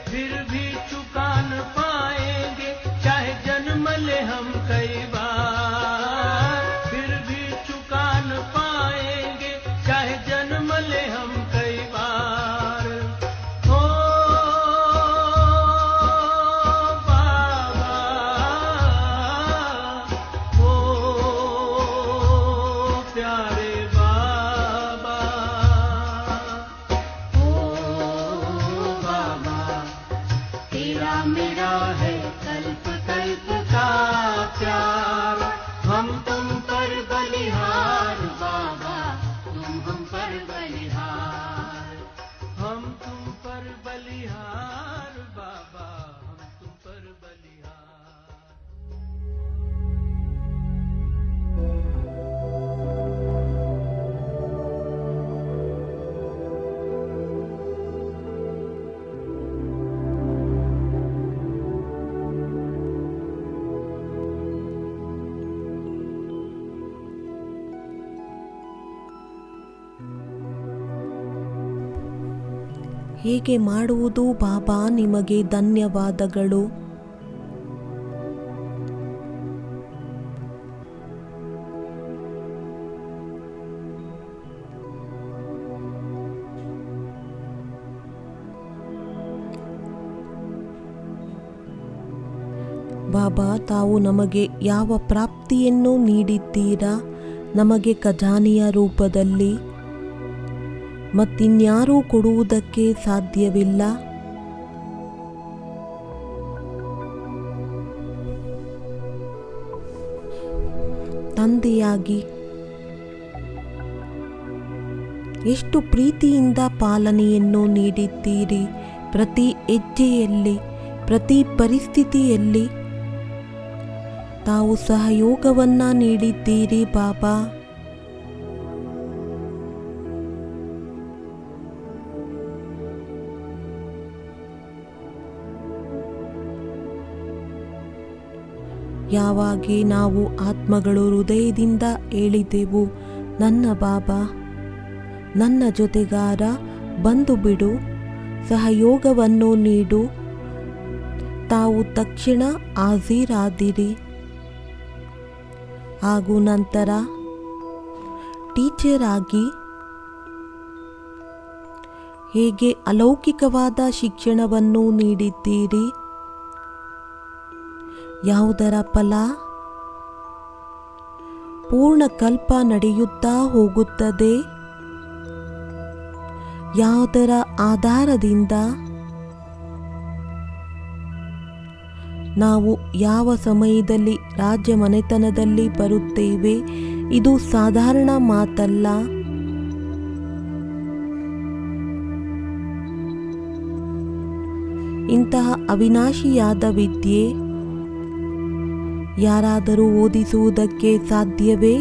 फिर भी चुका न पाएंगे, चाहे जन्म ले हम कई बार, फिर भी चुका न पाएंगे, चाहे जन्म ले हम कई बार। ओ बाबा ಹೇಗೆ ಮಾಡುವುದು ಬಾಬಾ? ನಿಮಗೆ ಧನ್ಯವಾದಗಳು. ಬಾಬಾ, ತಾವು ನಮಗೆ ಯಾವ ಪ್ರಾಪ್ತಿಯನ್ನು ನೀಡಿದ್ದೀರಾ? ನಮಗೆ ಖಜಾನೆಯ ರೂಪದಲ್ಲಿ. ಮತ್ತಿನ್ಯಾರೂ ಕೊಡುವುದಕ್ಕೆ ಸಾಧ್ಯವಿಲ್ಲ. ತಂದೆಯಾಗಿ ಎಷ್ಟು ಪ್ರೀತಿಯಿಂದ ಪಾಲನೆಯನ್ನು ನೀಡಿದ್ದೀರಿ. ಪ್ರತಿ ಹೆಜ್ಜೆಯಲ್ಲಿ, ಪ್ರತಿ ಪರಿಸ್ಥಿತಿಯಲ್ಲಿ ತಾವು ಸಹಯೋಗವನ್ನ ನೀಡಿದ್ದೀರಿ ಬಾಬಾ. ಯಾವಾಗ ನಾವು ಆತ್ಮಗಳು ಹೃದಯದಿಂದ ಹೇಳಿದೆವು, ನನ್ನ ಬಾಬಾ, ನನ್ನ ಜೊತೆಗಾರ, ಬಂದು ಬಿಡು, ಸಹಯೋಗವನ್ನು ನೀಡು, ತಾವು ತಕ್ಷಣ ಹಾಜರಾದಿರಿ. ಹಾಗೂ ನಂತರ ಟೀಚರ್ ಆಗಿ ಹೇಗೆ ಅಲೌಕಿಕವಾದ ಶಿಕ್ಷಣವನ್ನು ನೀಡಿದ್ದೀರಿ. ಯಾವುದರ ಫಲ ಪೂರ್ಣ ಕಲ್ಪ ನಡೆಯುತ್ತಾ ಹೋಗುತ್ತದೆ. ಯಾವುದರ ಆಧಾರದಿಂದ ನಾವು ಯಾವ ಸಮಯದಲ್ಲಿ ರಾಜ್ಯ ಮನೆತನದಲ್ಲಿ ಬರುತ್ತೇವೆ, ಇದು ಸಾಧಾರಣ ಮಾತಲ್ಲ. ಇಂತಹ ಅವಿನಾಶಿಯಾದ ವಿದ್ಯೆ ಯಾರಾದರೂ ಓದಿಸುವುದಕ್ಕೆ ಸಾಧ್ಯವೇ?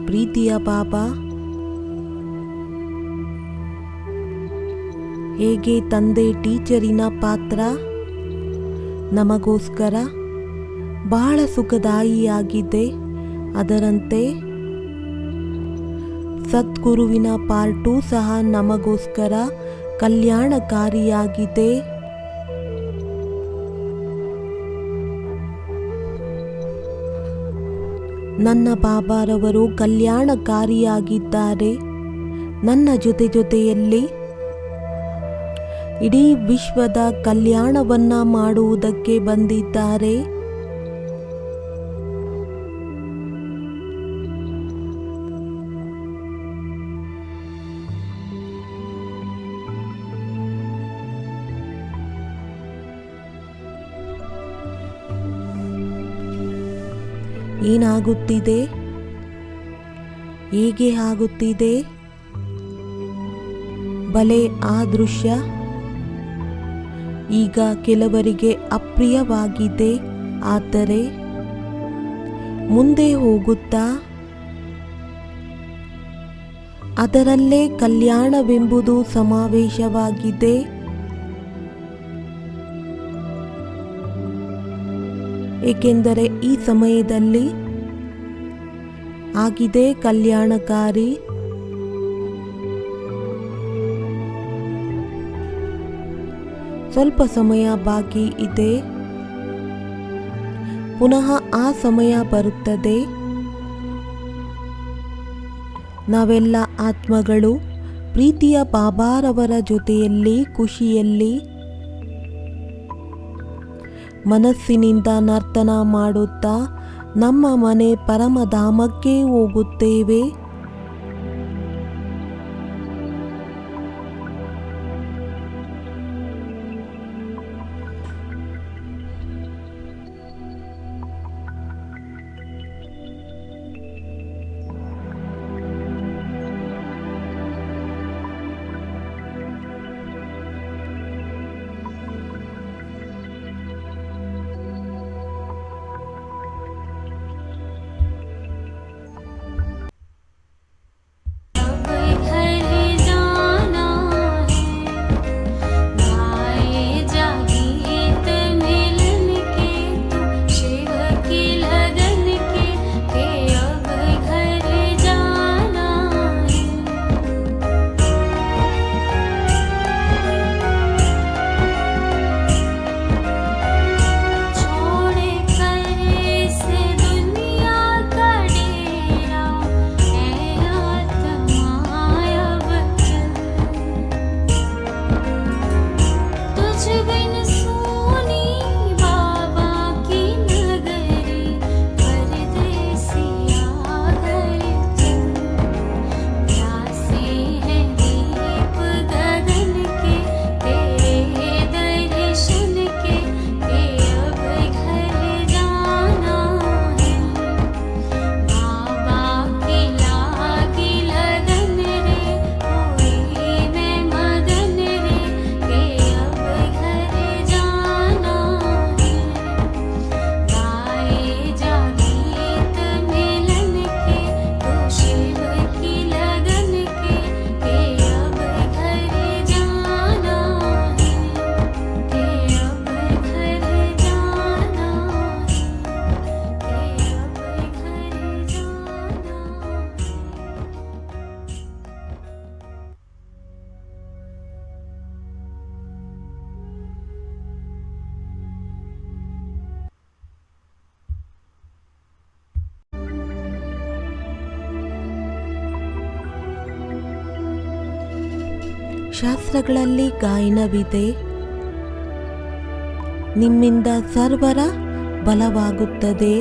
ಪ್ರೀತಿಯ ಬಾಬಾ, ಹೇಗೆ ತಂದೆ ಟೀಚರಿನ ಪಾತ್ರ ನಮಗೋಸ್ಕರ ಬಹಳ ಸುಖದಾಯಿಯಾಗಿದೆ, ಅದರಂತೆ ಸದ್ಗುರುವಿನ ಪಾರ್ಟು ಸಹ ನಮಗೋಸ್ಕರ ಕಲ್ಯಾಣಕಾರಿಯಾಗಿದೆ. ನನ್ನ ಬಾಬಾರವರು ಕಲ್ಯಾಣಕಾರಿಯಾಗಿದ್ದಾರೆ. ನನ್ನ ಜೊತೆಯಲ್ಲಿ ಇಡೀ ವಿಶ್ವದ ಕಲ್ಯಾಣವನ್ನ ಮಾಡುವುದಕ್ಕೆ ಬಂದಿದ್ದಾರೆ. ಏನಾಗುತ್ತಿದೆ? ಹೇಗೆ ಆಗುತ್ತಿದೆ? ಬಲೆ ಆ ದೃಶ್ಯ ಈಗ ಕೆಲವರಿಗೆ ಅಪ್ರಿಯವಾಗಿದೆ. ಆದರೆ ಮುಂದೆ ಹೋಗುತ್ತಾ ಅದರಲ್ಲೇ ಕಲ್ಯಾಣವೆಂಬುದು ಸಮಾವೇಶವಾಗಿದೆ. ಏಕೆಂದರೆ ಈ ಸಮಯದಲ್ಲಿ ಆಗಿದೆ ಕಲ್ಯಾಣಕಾರಿ. ಸ್ವಲ್ಪ ಸಮಯ ಬಾಕಿ ಇದೆ, ಪುನಃ ಆ ಸಮಯ ಬರುತ್ತದೆ. ನಾವೆಲ್ಲ ಆತ್ಮಗಳು ಪ್ರೀತಿಯ ಬಾಬಾರವರ ಜೊತೆಯಲ್ಲಿ ಖುಷಿಯಲ್ಲಿ ಮನಸ್ಸಿನಿಂದ ನರ್ತನ ಮಾಡುತ್ತಾ ನಮ್ಮ ಮನೆ ಪರಮಧಾಮಕ್ಕೆ ಹೋಗುತ್ತೇವೆ. ಶಾಸ್ತ್ರಗಳಲ್ಲಿ ಗಾಯನವಿದೆ, ನಿಮ್ಮಿಂದ ಸರ್ವರ ಬಲವಾಗುತ್ತದೆ.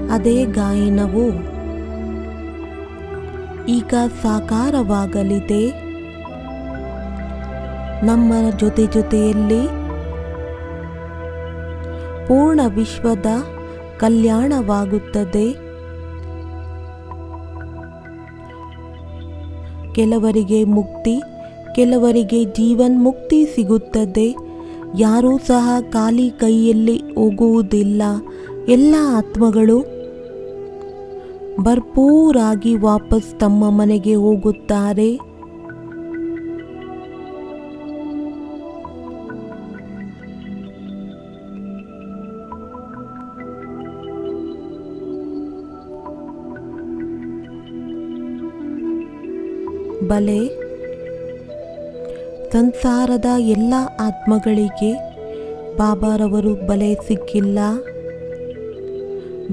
ಅದೇ ಗಾಯನವು ಈಗ ಸಾಕಾರವಾಗಲಿದೆ. ನಮ್ಮ ಜೊತೆಯಲ್ಲಿ ಪೂರ್ಣ ವಿಶ್ವದ ಕಲ್ಯಾಣವಾಗುತ್ತದೆ. ಕೆಲವರಿಗೆ ಮುಕ್ತಿ, ಕೆಲವರಿಗೆ ಜೀವನ್ಮುಕ್ತಿ ಸಿಗುತ್ತದೆ. ಯಾರೂ ಸಹ ಖಾಲಿ ಕೈಯಲ್ಲಿ ಹೋಗುವುದಿಲ್ಲ. ಎಲ್ಲ ಆತ್ಮಗಳು ಭರ್ಪೂರಾಗಿ ವಾಪಸ್ ತಮ್ಮ ಮನೆಗೆ ಹೋಗುತ್ತಾರೆ. ಬಲೆ ಸಂಸಾರದ ಎಲ್ಲ ಆತ್ಮಗಳಿಗೆ ಬಾಬಾರವರು ಬಲೆ ಸಿಕ್ಕಿಲ್ಲ.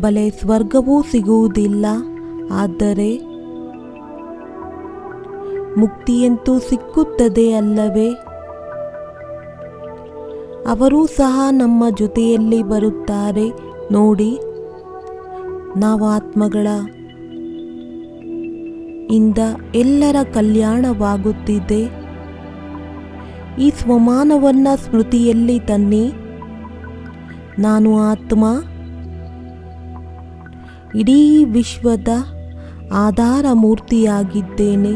ಬಲೆ ಸ್ವರ್ಗವೂ ಸಿಗುವುದಿಲ್ಲ. ಆದರೆ ಮುಕ್ತಿಯಂತೂ ಸಿಕ್ಕುತ್ತದೆ ಅಲ್ಲವೇ? ಅವರೂ ಸಹ ನಮ್ಮ ಜೊತೆಯಲ್ಲಿ ಬರುತ್ತಾರೆ. ನೋಡಿ, ನಾವು ಆತ್ಮಗಳ ಇಂದ ಎಲ್ಲರ ಕಲ್ಯಾಣವಾಗುತ್ತಿದೆ. ಈ ಸ್ವಮಾನವನ್ನು ಸ್ಮೃತಿಯಲ್ಲಿ ತನ್ನಿ. ನಾನು ಆತ್ಮ ಇಡೀ ವಿಶ್ವದ ಆಧಾರ ಮೂರ್ತಿಯಾಗಿದ್ದೇನೆ,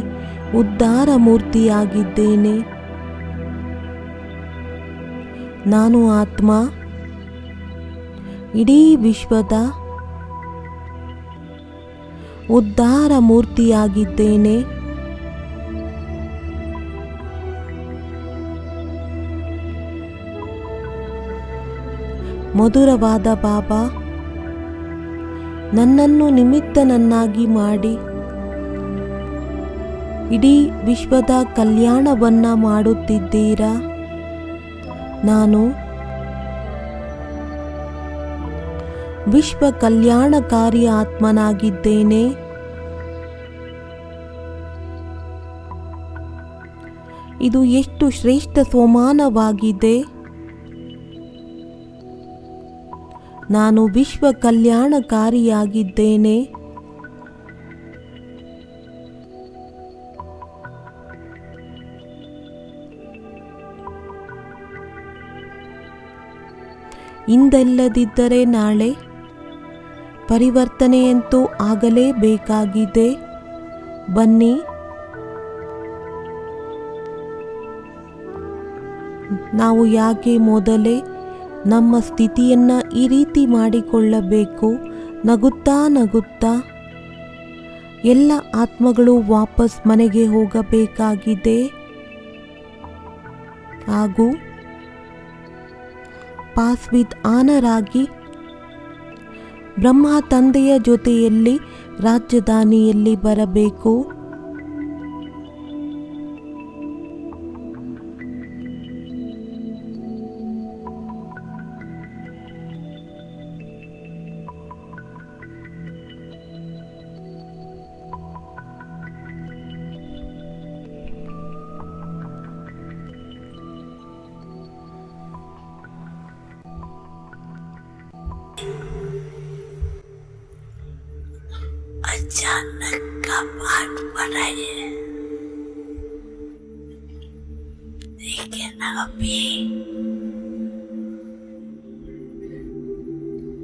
ಉದ್ಧಾರ ಮೂರ್ತಿಯಾಗಿದ್ದೇನೆ. ನಾನು ಆತ್ಮ ಇಡೀ ವಿಶ್ವದ ಉದ್ಧಾರ ಮೂರ್ತಿಯಾಗಿದ್ದೇನೆ. ಮಧುರವಾದ ಬಾಬಾ, ನನ್ನನ್ನು ನಿಮಿತ್ತನನ್ನಾಗಿ ಮಾಡಿ ಇಡೀ ವಿಶ್ವದ ಕಲ್ಯಾಣವನ್ನ ಮಾಡುತ್ತಿದ್ದೀರಾ. ನಾನು ವಿಶ್ವ ಕಲ್ಯಾಣಕಾರಿ ಆತ್ಮನಾಗಿದ್ದೇನೆ. ಇದು ಎಷ್ಟು ಶ್ರೇಷ್ಠ ಸ್ವಮಾನವಾಗಿದೆ. ನಾನು ವಿಶ್ವ ಕಲ್ಯಾಣಕಾರಿಯಾಗಿದ್ದೇನೆ. ಇಂದಲ್ಲದಿದ್ದರೆ ನಾಳೆ ಪರಿವರ್ತನೆಯಂತೂ ಆಗಲೇಬೇಕಾಗಿದೆ. ಬನ್ನಿ, ನಾವು ಯಾಕೆ ಮೊದಲೇ ನಮ್ಮ ಸ್ಥಿತಿಯನ್ನು ಈ ರೀತಿ ಮಾಡಿಕೊಳ್ಳಬೇಕು. ನಗುತ್ತಾ ನಗುತ್ತಾ ಎಲ್ಲ ಆತ್ಮಗಳು ವಾಪಸ್ ಮನೆಗೆ ಹೋಗಬೇಕಾಗಿದೆ. ಹಾಗೂ ಪಾಸ್ ವಿತ್ ಆನರ್ ಆಗಿ ಬ್ರಹ್ಮ ತಂದೆಯ ಜೊತೆಯಲ್ಲಿ ರಾಜಧಾನಿಯಲ್ಲಿ ಬರಬೇಕು. अचानक का पाठ पढ़ाइए, लेकिन अभी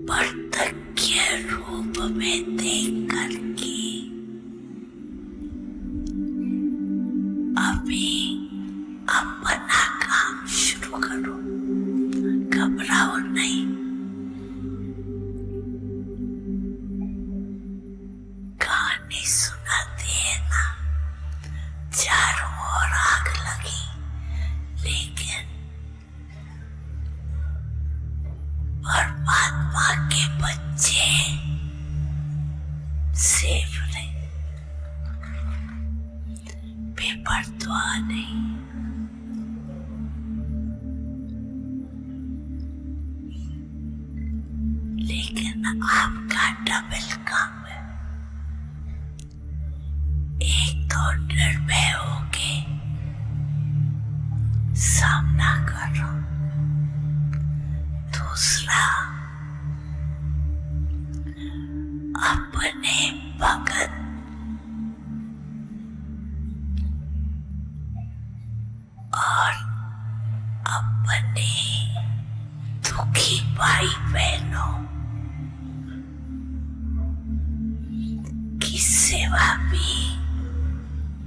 प्रत्यक्ष रूप में देख करके अभी अपना काम शुरू करो, घबराओ नहीं। सुनाती है ना, चारों ओर आग लगी, लेकिन परमात्मा के बच्चे सेफ रहे, बेपरवाह नहीं। लेकिन आपका डबल काम है। एक तो निर्भय होके अपने दुखी भाई बहनों की सेवा भी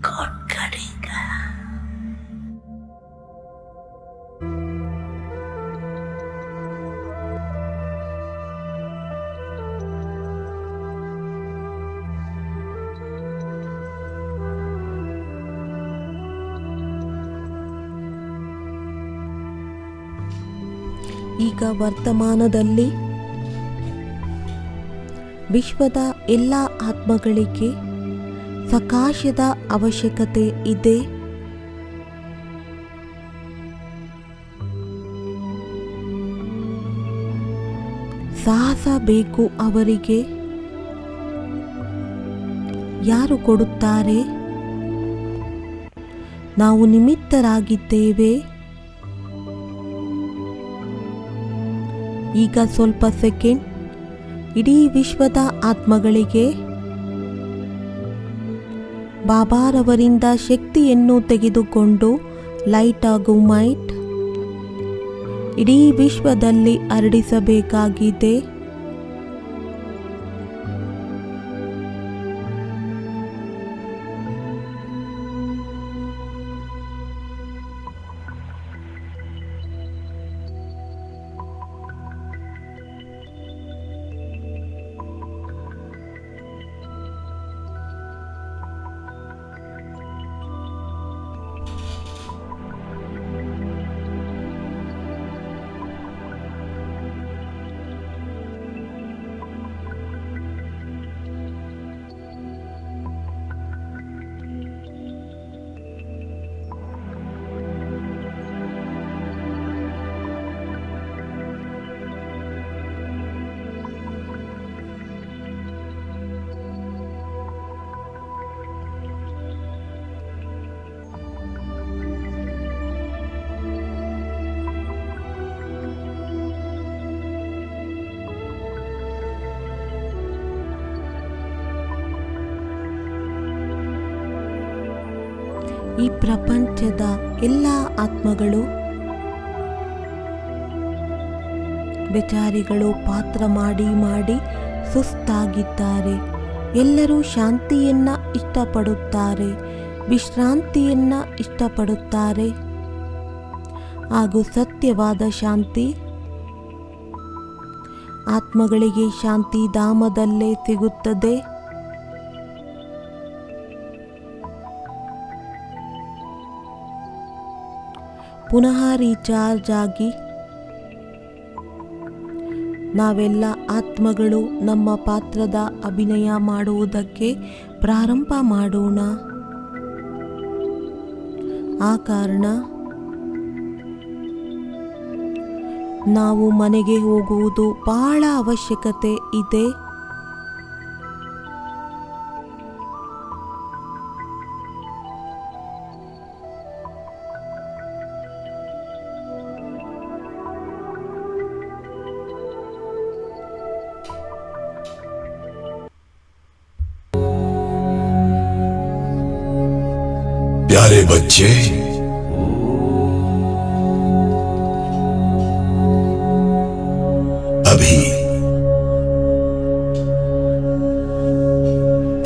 कौन करेगा? ಈಗ ವರ್ತಮಾನದಲ್ಲಿ ವಿಶ್ವದ ಎಲ್ಲ ಆತ್ಮಗಳಿಗೆ ಸಕಾಶದ ಅವಶ್ಯಕತೆ ಇದೆ. ಸಾಹಸ ಬೇಕು ಅವರಿಗೆ. ಯಾರು ಕೊಡುತ್ತಾರೆ? ನಾವು ನಿಮಿತ್ತರಾಗಿದ್ದೇವೆ. ಈಗ ಸ್ವಲ್ಪ ಸೆಕೆಂಡ್ ಇಡೀ ವಿಶ್ವದ ಆತ್ಮಗಳಿಗೆ ಬಾಬಾರವರಿಂದ ಶಕ್ತಿಯನ್ನು ತೆಗೆದುಕೊಂಡು ಲೈಟ್ ಹಾಗೂ ಮೈಟ್ ಇಡೀ ವಿಶ್ವದಲ್ಲಿ ಹರಡಿಸಬೇಕಾಗಿದೆ. ಈ ಪ್ರಪಂಚದ ಎಲ್ಲ ಆತ್ಮಗಳು ಬೆಚಾರಿಗಳು ಪಾತ್ರ ಮಾಡಿ ಮಾಡಿ ಸುಸ್ತಾಗಿದ್ದಾರೆ. ಎಲ್ಲರೂ ಶಾಂತಿಯನ್ನ ಇಷ್ಟಪಡುತ್ತಾರೆ, ವಿಶ್ರಾಂತಿಯನ್ನ ಇಷ್ಟಪಡುತ್ತಾರೆ. ಹಾಗೂ ಸತ್ಯವಾದ ಶಾಂತಿ ಆತ್ಮಗಳಿಗೆ ಶಾಂತಿ ಧಾಮದಲ್ಲೇ ಸಿಗುತ್ತದೆ. ಪುನಃ ರೀಚಾರ್ಜ್ ಆಗಿ ನಾವೆಲ್ಲ ಆತ್ಮಗಳು ನಮ್ಮ ಪಾತ್ರದ ಅಭಿನಯ ಮಾಡುವುದಕ್ಕೆ ಪ್ರಾರಂಭ ಮಾಡೋಣ. ಆ ಕಾರಣ ನಾವು ಮನೆಗೆ ಹೋಗುವುದು ಬಹಳ ಅವಶ್ಯಕತೆ ಇದೆ. प्यारे बच्चे, अभी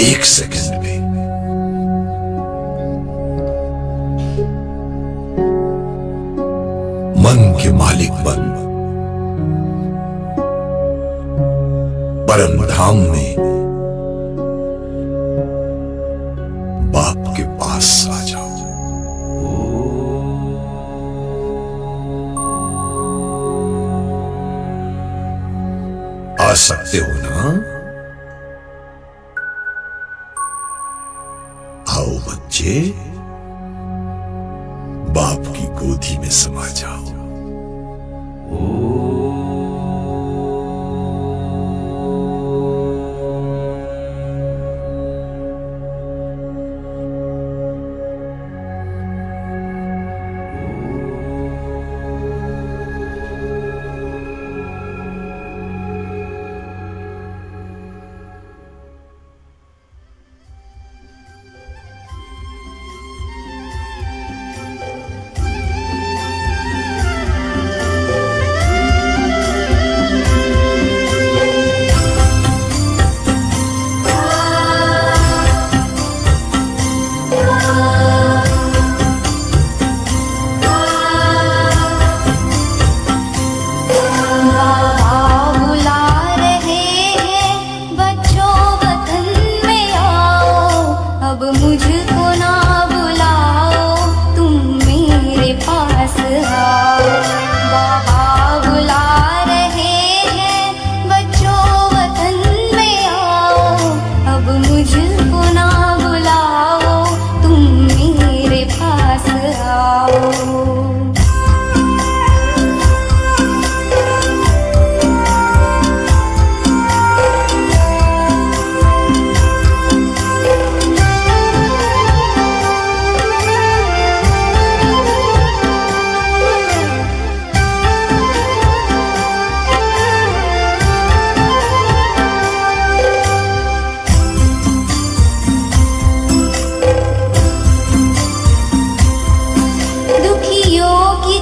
एक सेकंड में मन के मालिक बन परम धाम में बाप के पास आ जाओ। आ सकते हो ना? आओ बच्चे, बाप की गोदी में समा जाओ। आओ।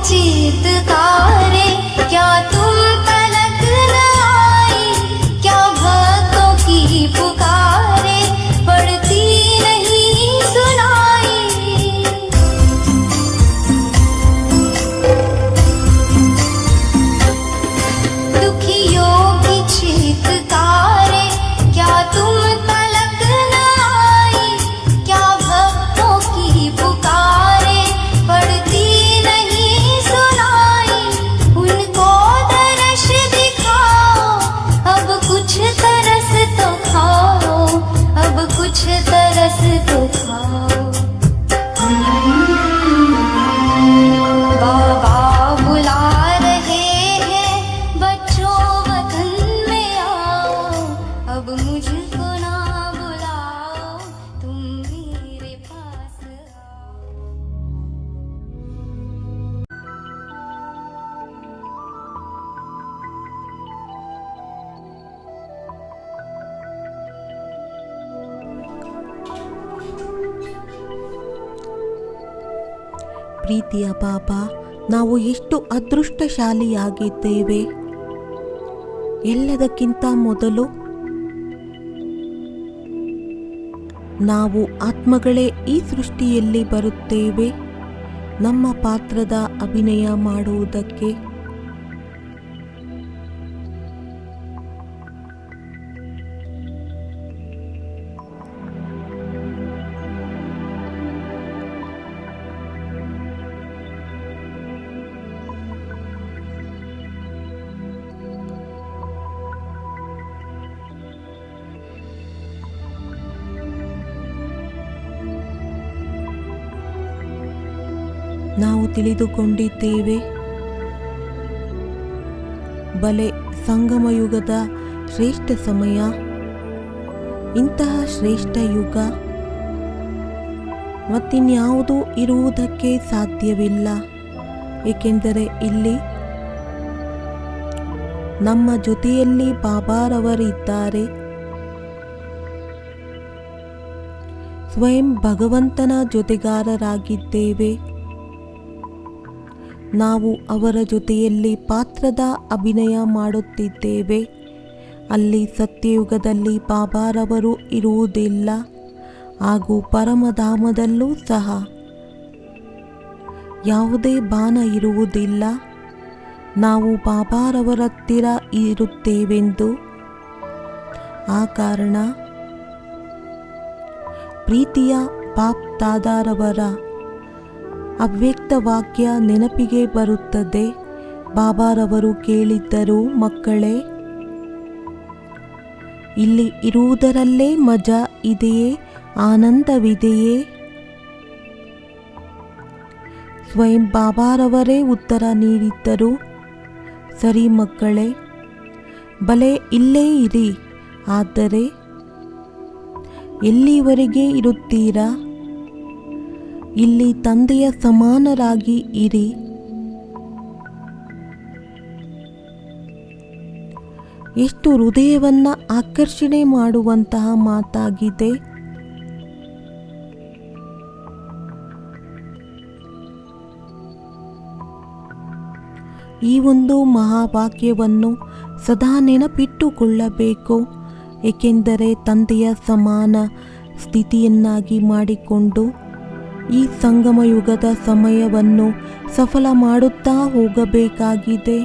चीतकारे क्या तुम तलक न आई, क्या भक्तों की पुकारे पड़ती नहीं सुनाई। दुखियों की चीतकारे क्या तुम तलक न आई, क्या भक्तों की पुकारे पड़ती कुछ तरस तो खाओ। बाबा बुला रहे हैं बच्चों वतन में आओ, अब मुझको ना बुलाओ, तुम मेरे पास आओ। ಪ್ರೀತಿಯ ಬಾಬಾ, ನಾವು ಎಷ್ಟು ಅದೃಷ್ಟಶಾಲಿಯಾಗಿದ್ದೇವೆ. ಎಲ್ಲದಕ್ಕಿಂತ ಮೊದಲು ನಾವು ಆತ್ಮಗಳೇ ಈ ಸೃಷ್ಟಿಯಲ್ಲಿ ಬರುತ್ತೇವೆ ನಮ್ಮ ಪಾತ್ರದ ಅಭಿನಯ ಮಾಡುವುದಕ್ಕೆ. ನಾವು ತಿಳಿದುಕೊಂಡಿದ್ದೇವೆ, ಬಲೆ ಸಂಗಮಯುಗದ ಶ್ರೇಷ್ಠ ಸಮಯ, ಇಂತಹ ಶ್ರೇಷ್ಠ ಯುಗ ಮತ್ತಿನ್ಯಾವುದೂ ಇರುವುದಕ್ಕೆ ಸಾಧ್ಯವಿಲ್ಲ. ಏಕೆಂದರೆ ಇಲ್ಲಿ ನಮ್ಮ ಜೊತೆಯಲ್ಲಿ ಬಾಬಾರವರಿದ್ದಾರೆ. ಸ್ವಯಂ ಭಗವಂತನ ಜೊತೆಗಾರರಾಗಿದ್ದೇವೆ. ನಾವು ಅವರ ಜೊತೆಯಲ್ಲಿ ಪಾತ್ರದ ಅಭಿನಯ ಮಾಡುತ್ತಿದ್ದೇವೆ. ಅಲ್ಲಿ ಸತ್ಯಯುಗದಲ್ಲಿ ಬಾಬಾರವರು ಇರುವುದಿಲ್ಲ, ಹಾಗೂ ಪರಮಧಾಮದಲ್ಲೂ ಸಹ ಯಾವುದೇ ಬಾಣ ಇರುವುದಿಲ್ಲ. ನಾವು ಬಾಬಾರವರತ್ತಿರ ಇರುತ್ತೇವೆಂದು ಆ ಕಾರಣ ಪ್ರೀತಿಯ ಬಾಪ್ ದಾದಾರವರ ಅವ್ಯಕ್ತ ವಾಕ್ಯ ನೆನಪಿಗೆ ಬರುತ್ತದೆ. ಬಾಬಾರವರು ಕೇಳಿದ್ದರು, ಮಕ್ಕಳೇ, ಇಲ್ಲಿ ಇರುವುದರಲ್ಲೇ ಮಜಾ ಇದೆಯೇ, ಆನಂದವಿದೆಯೇ? ಸ್ವಯಂ ಬಾಬಾರವರೇ ಉತ್ತರ ನೀಡಿದ್ದರು, ಸರಿ ಮಕ್ಕಳೇ, ಬಲೆ ಇಲ್ಲೇ ಇರಿ. ಆದರೆ ಎಲ್ಲಿವರೆಗೆ ಇರುತ್ತೀರಾ? ಇಲ್ಲಿ ತಂದೆಯ ಸಮಾನರಾಗಿ ಇರಿ. ಎಷ್ಟು ಹೃದಯವನ್ನು ಆಕರ್ಷಣೆ ಮಾಡುವಂತಹ ಮಾತಾಗಿದೆ. ಈ ಒಂದು ಮಹಾವಾಕ್ಯವನ್ನು ಸದಾ ನೆನಪಿಟ್ಟುಕೊಳ್ಳಬೇಕು. ಏಕೆಂದರೆ ತಂದೆಯ ಸಮಾನ ಸ್ಥಿತಿಯನ್ನಾಗಿ ಮಾಡಿಕೊಂಡು ಈ ಸಂಗಮಯುಗದ ಸಮಯವನ್ನು ಸಫಲ ಮಾಡುತ್ತಾ ಹೋಗಬೇಕಾಗಿದೆ.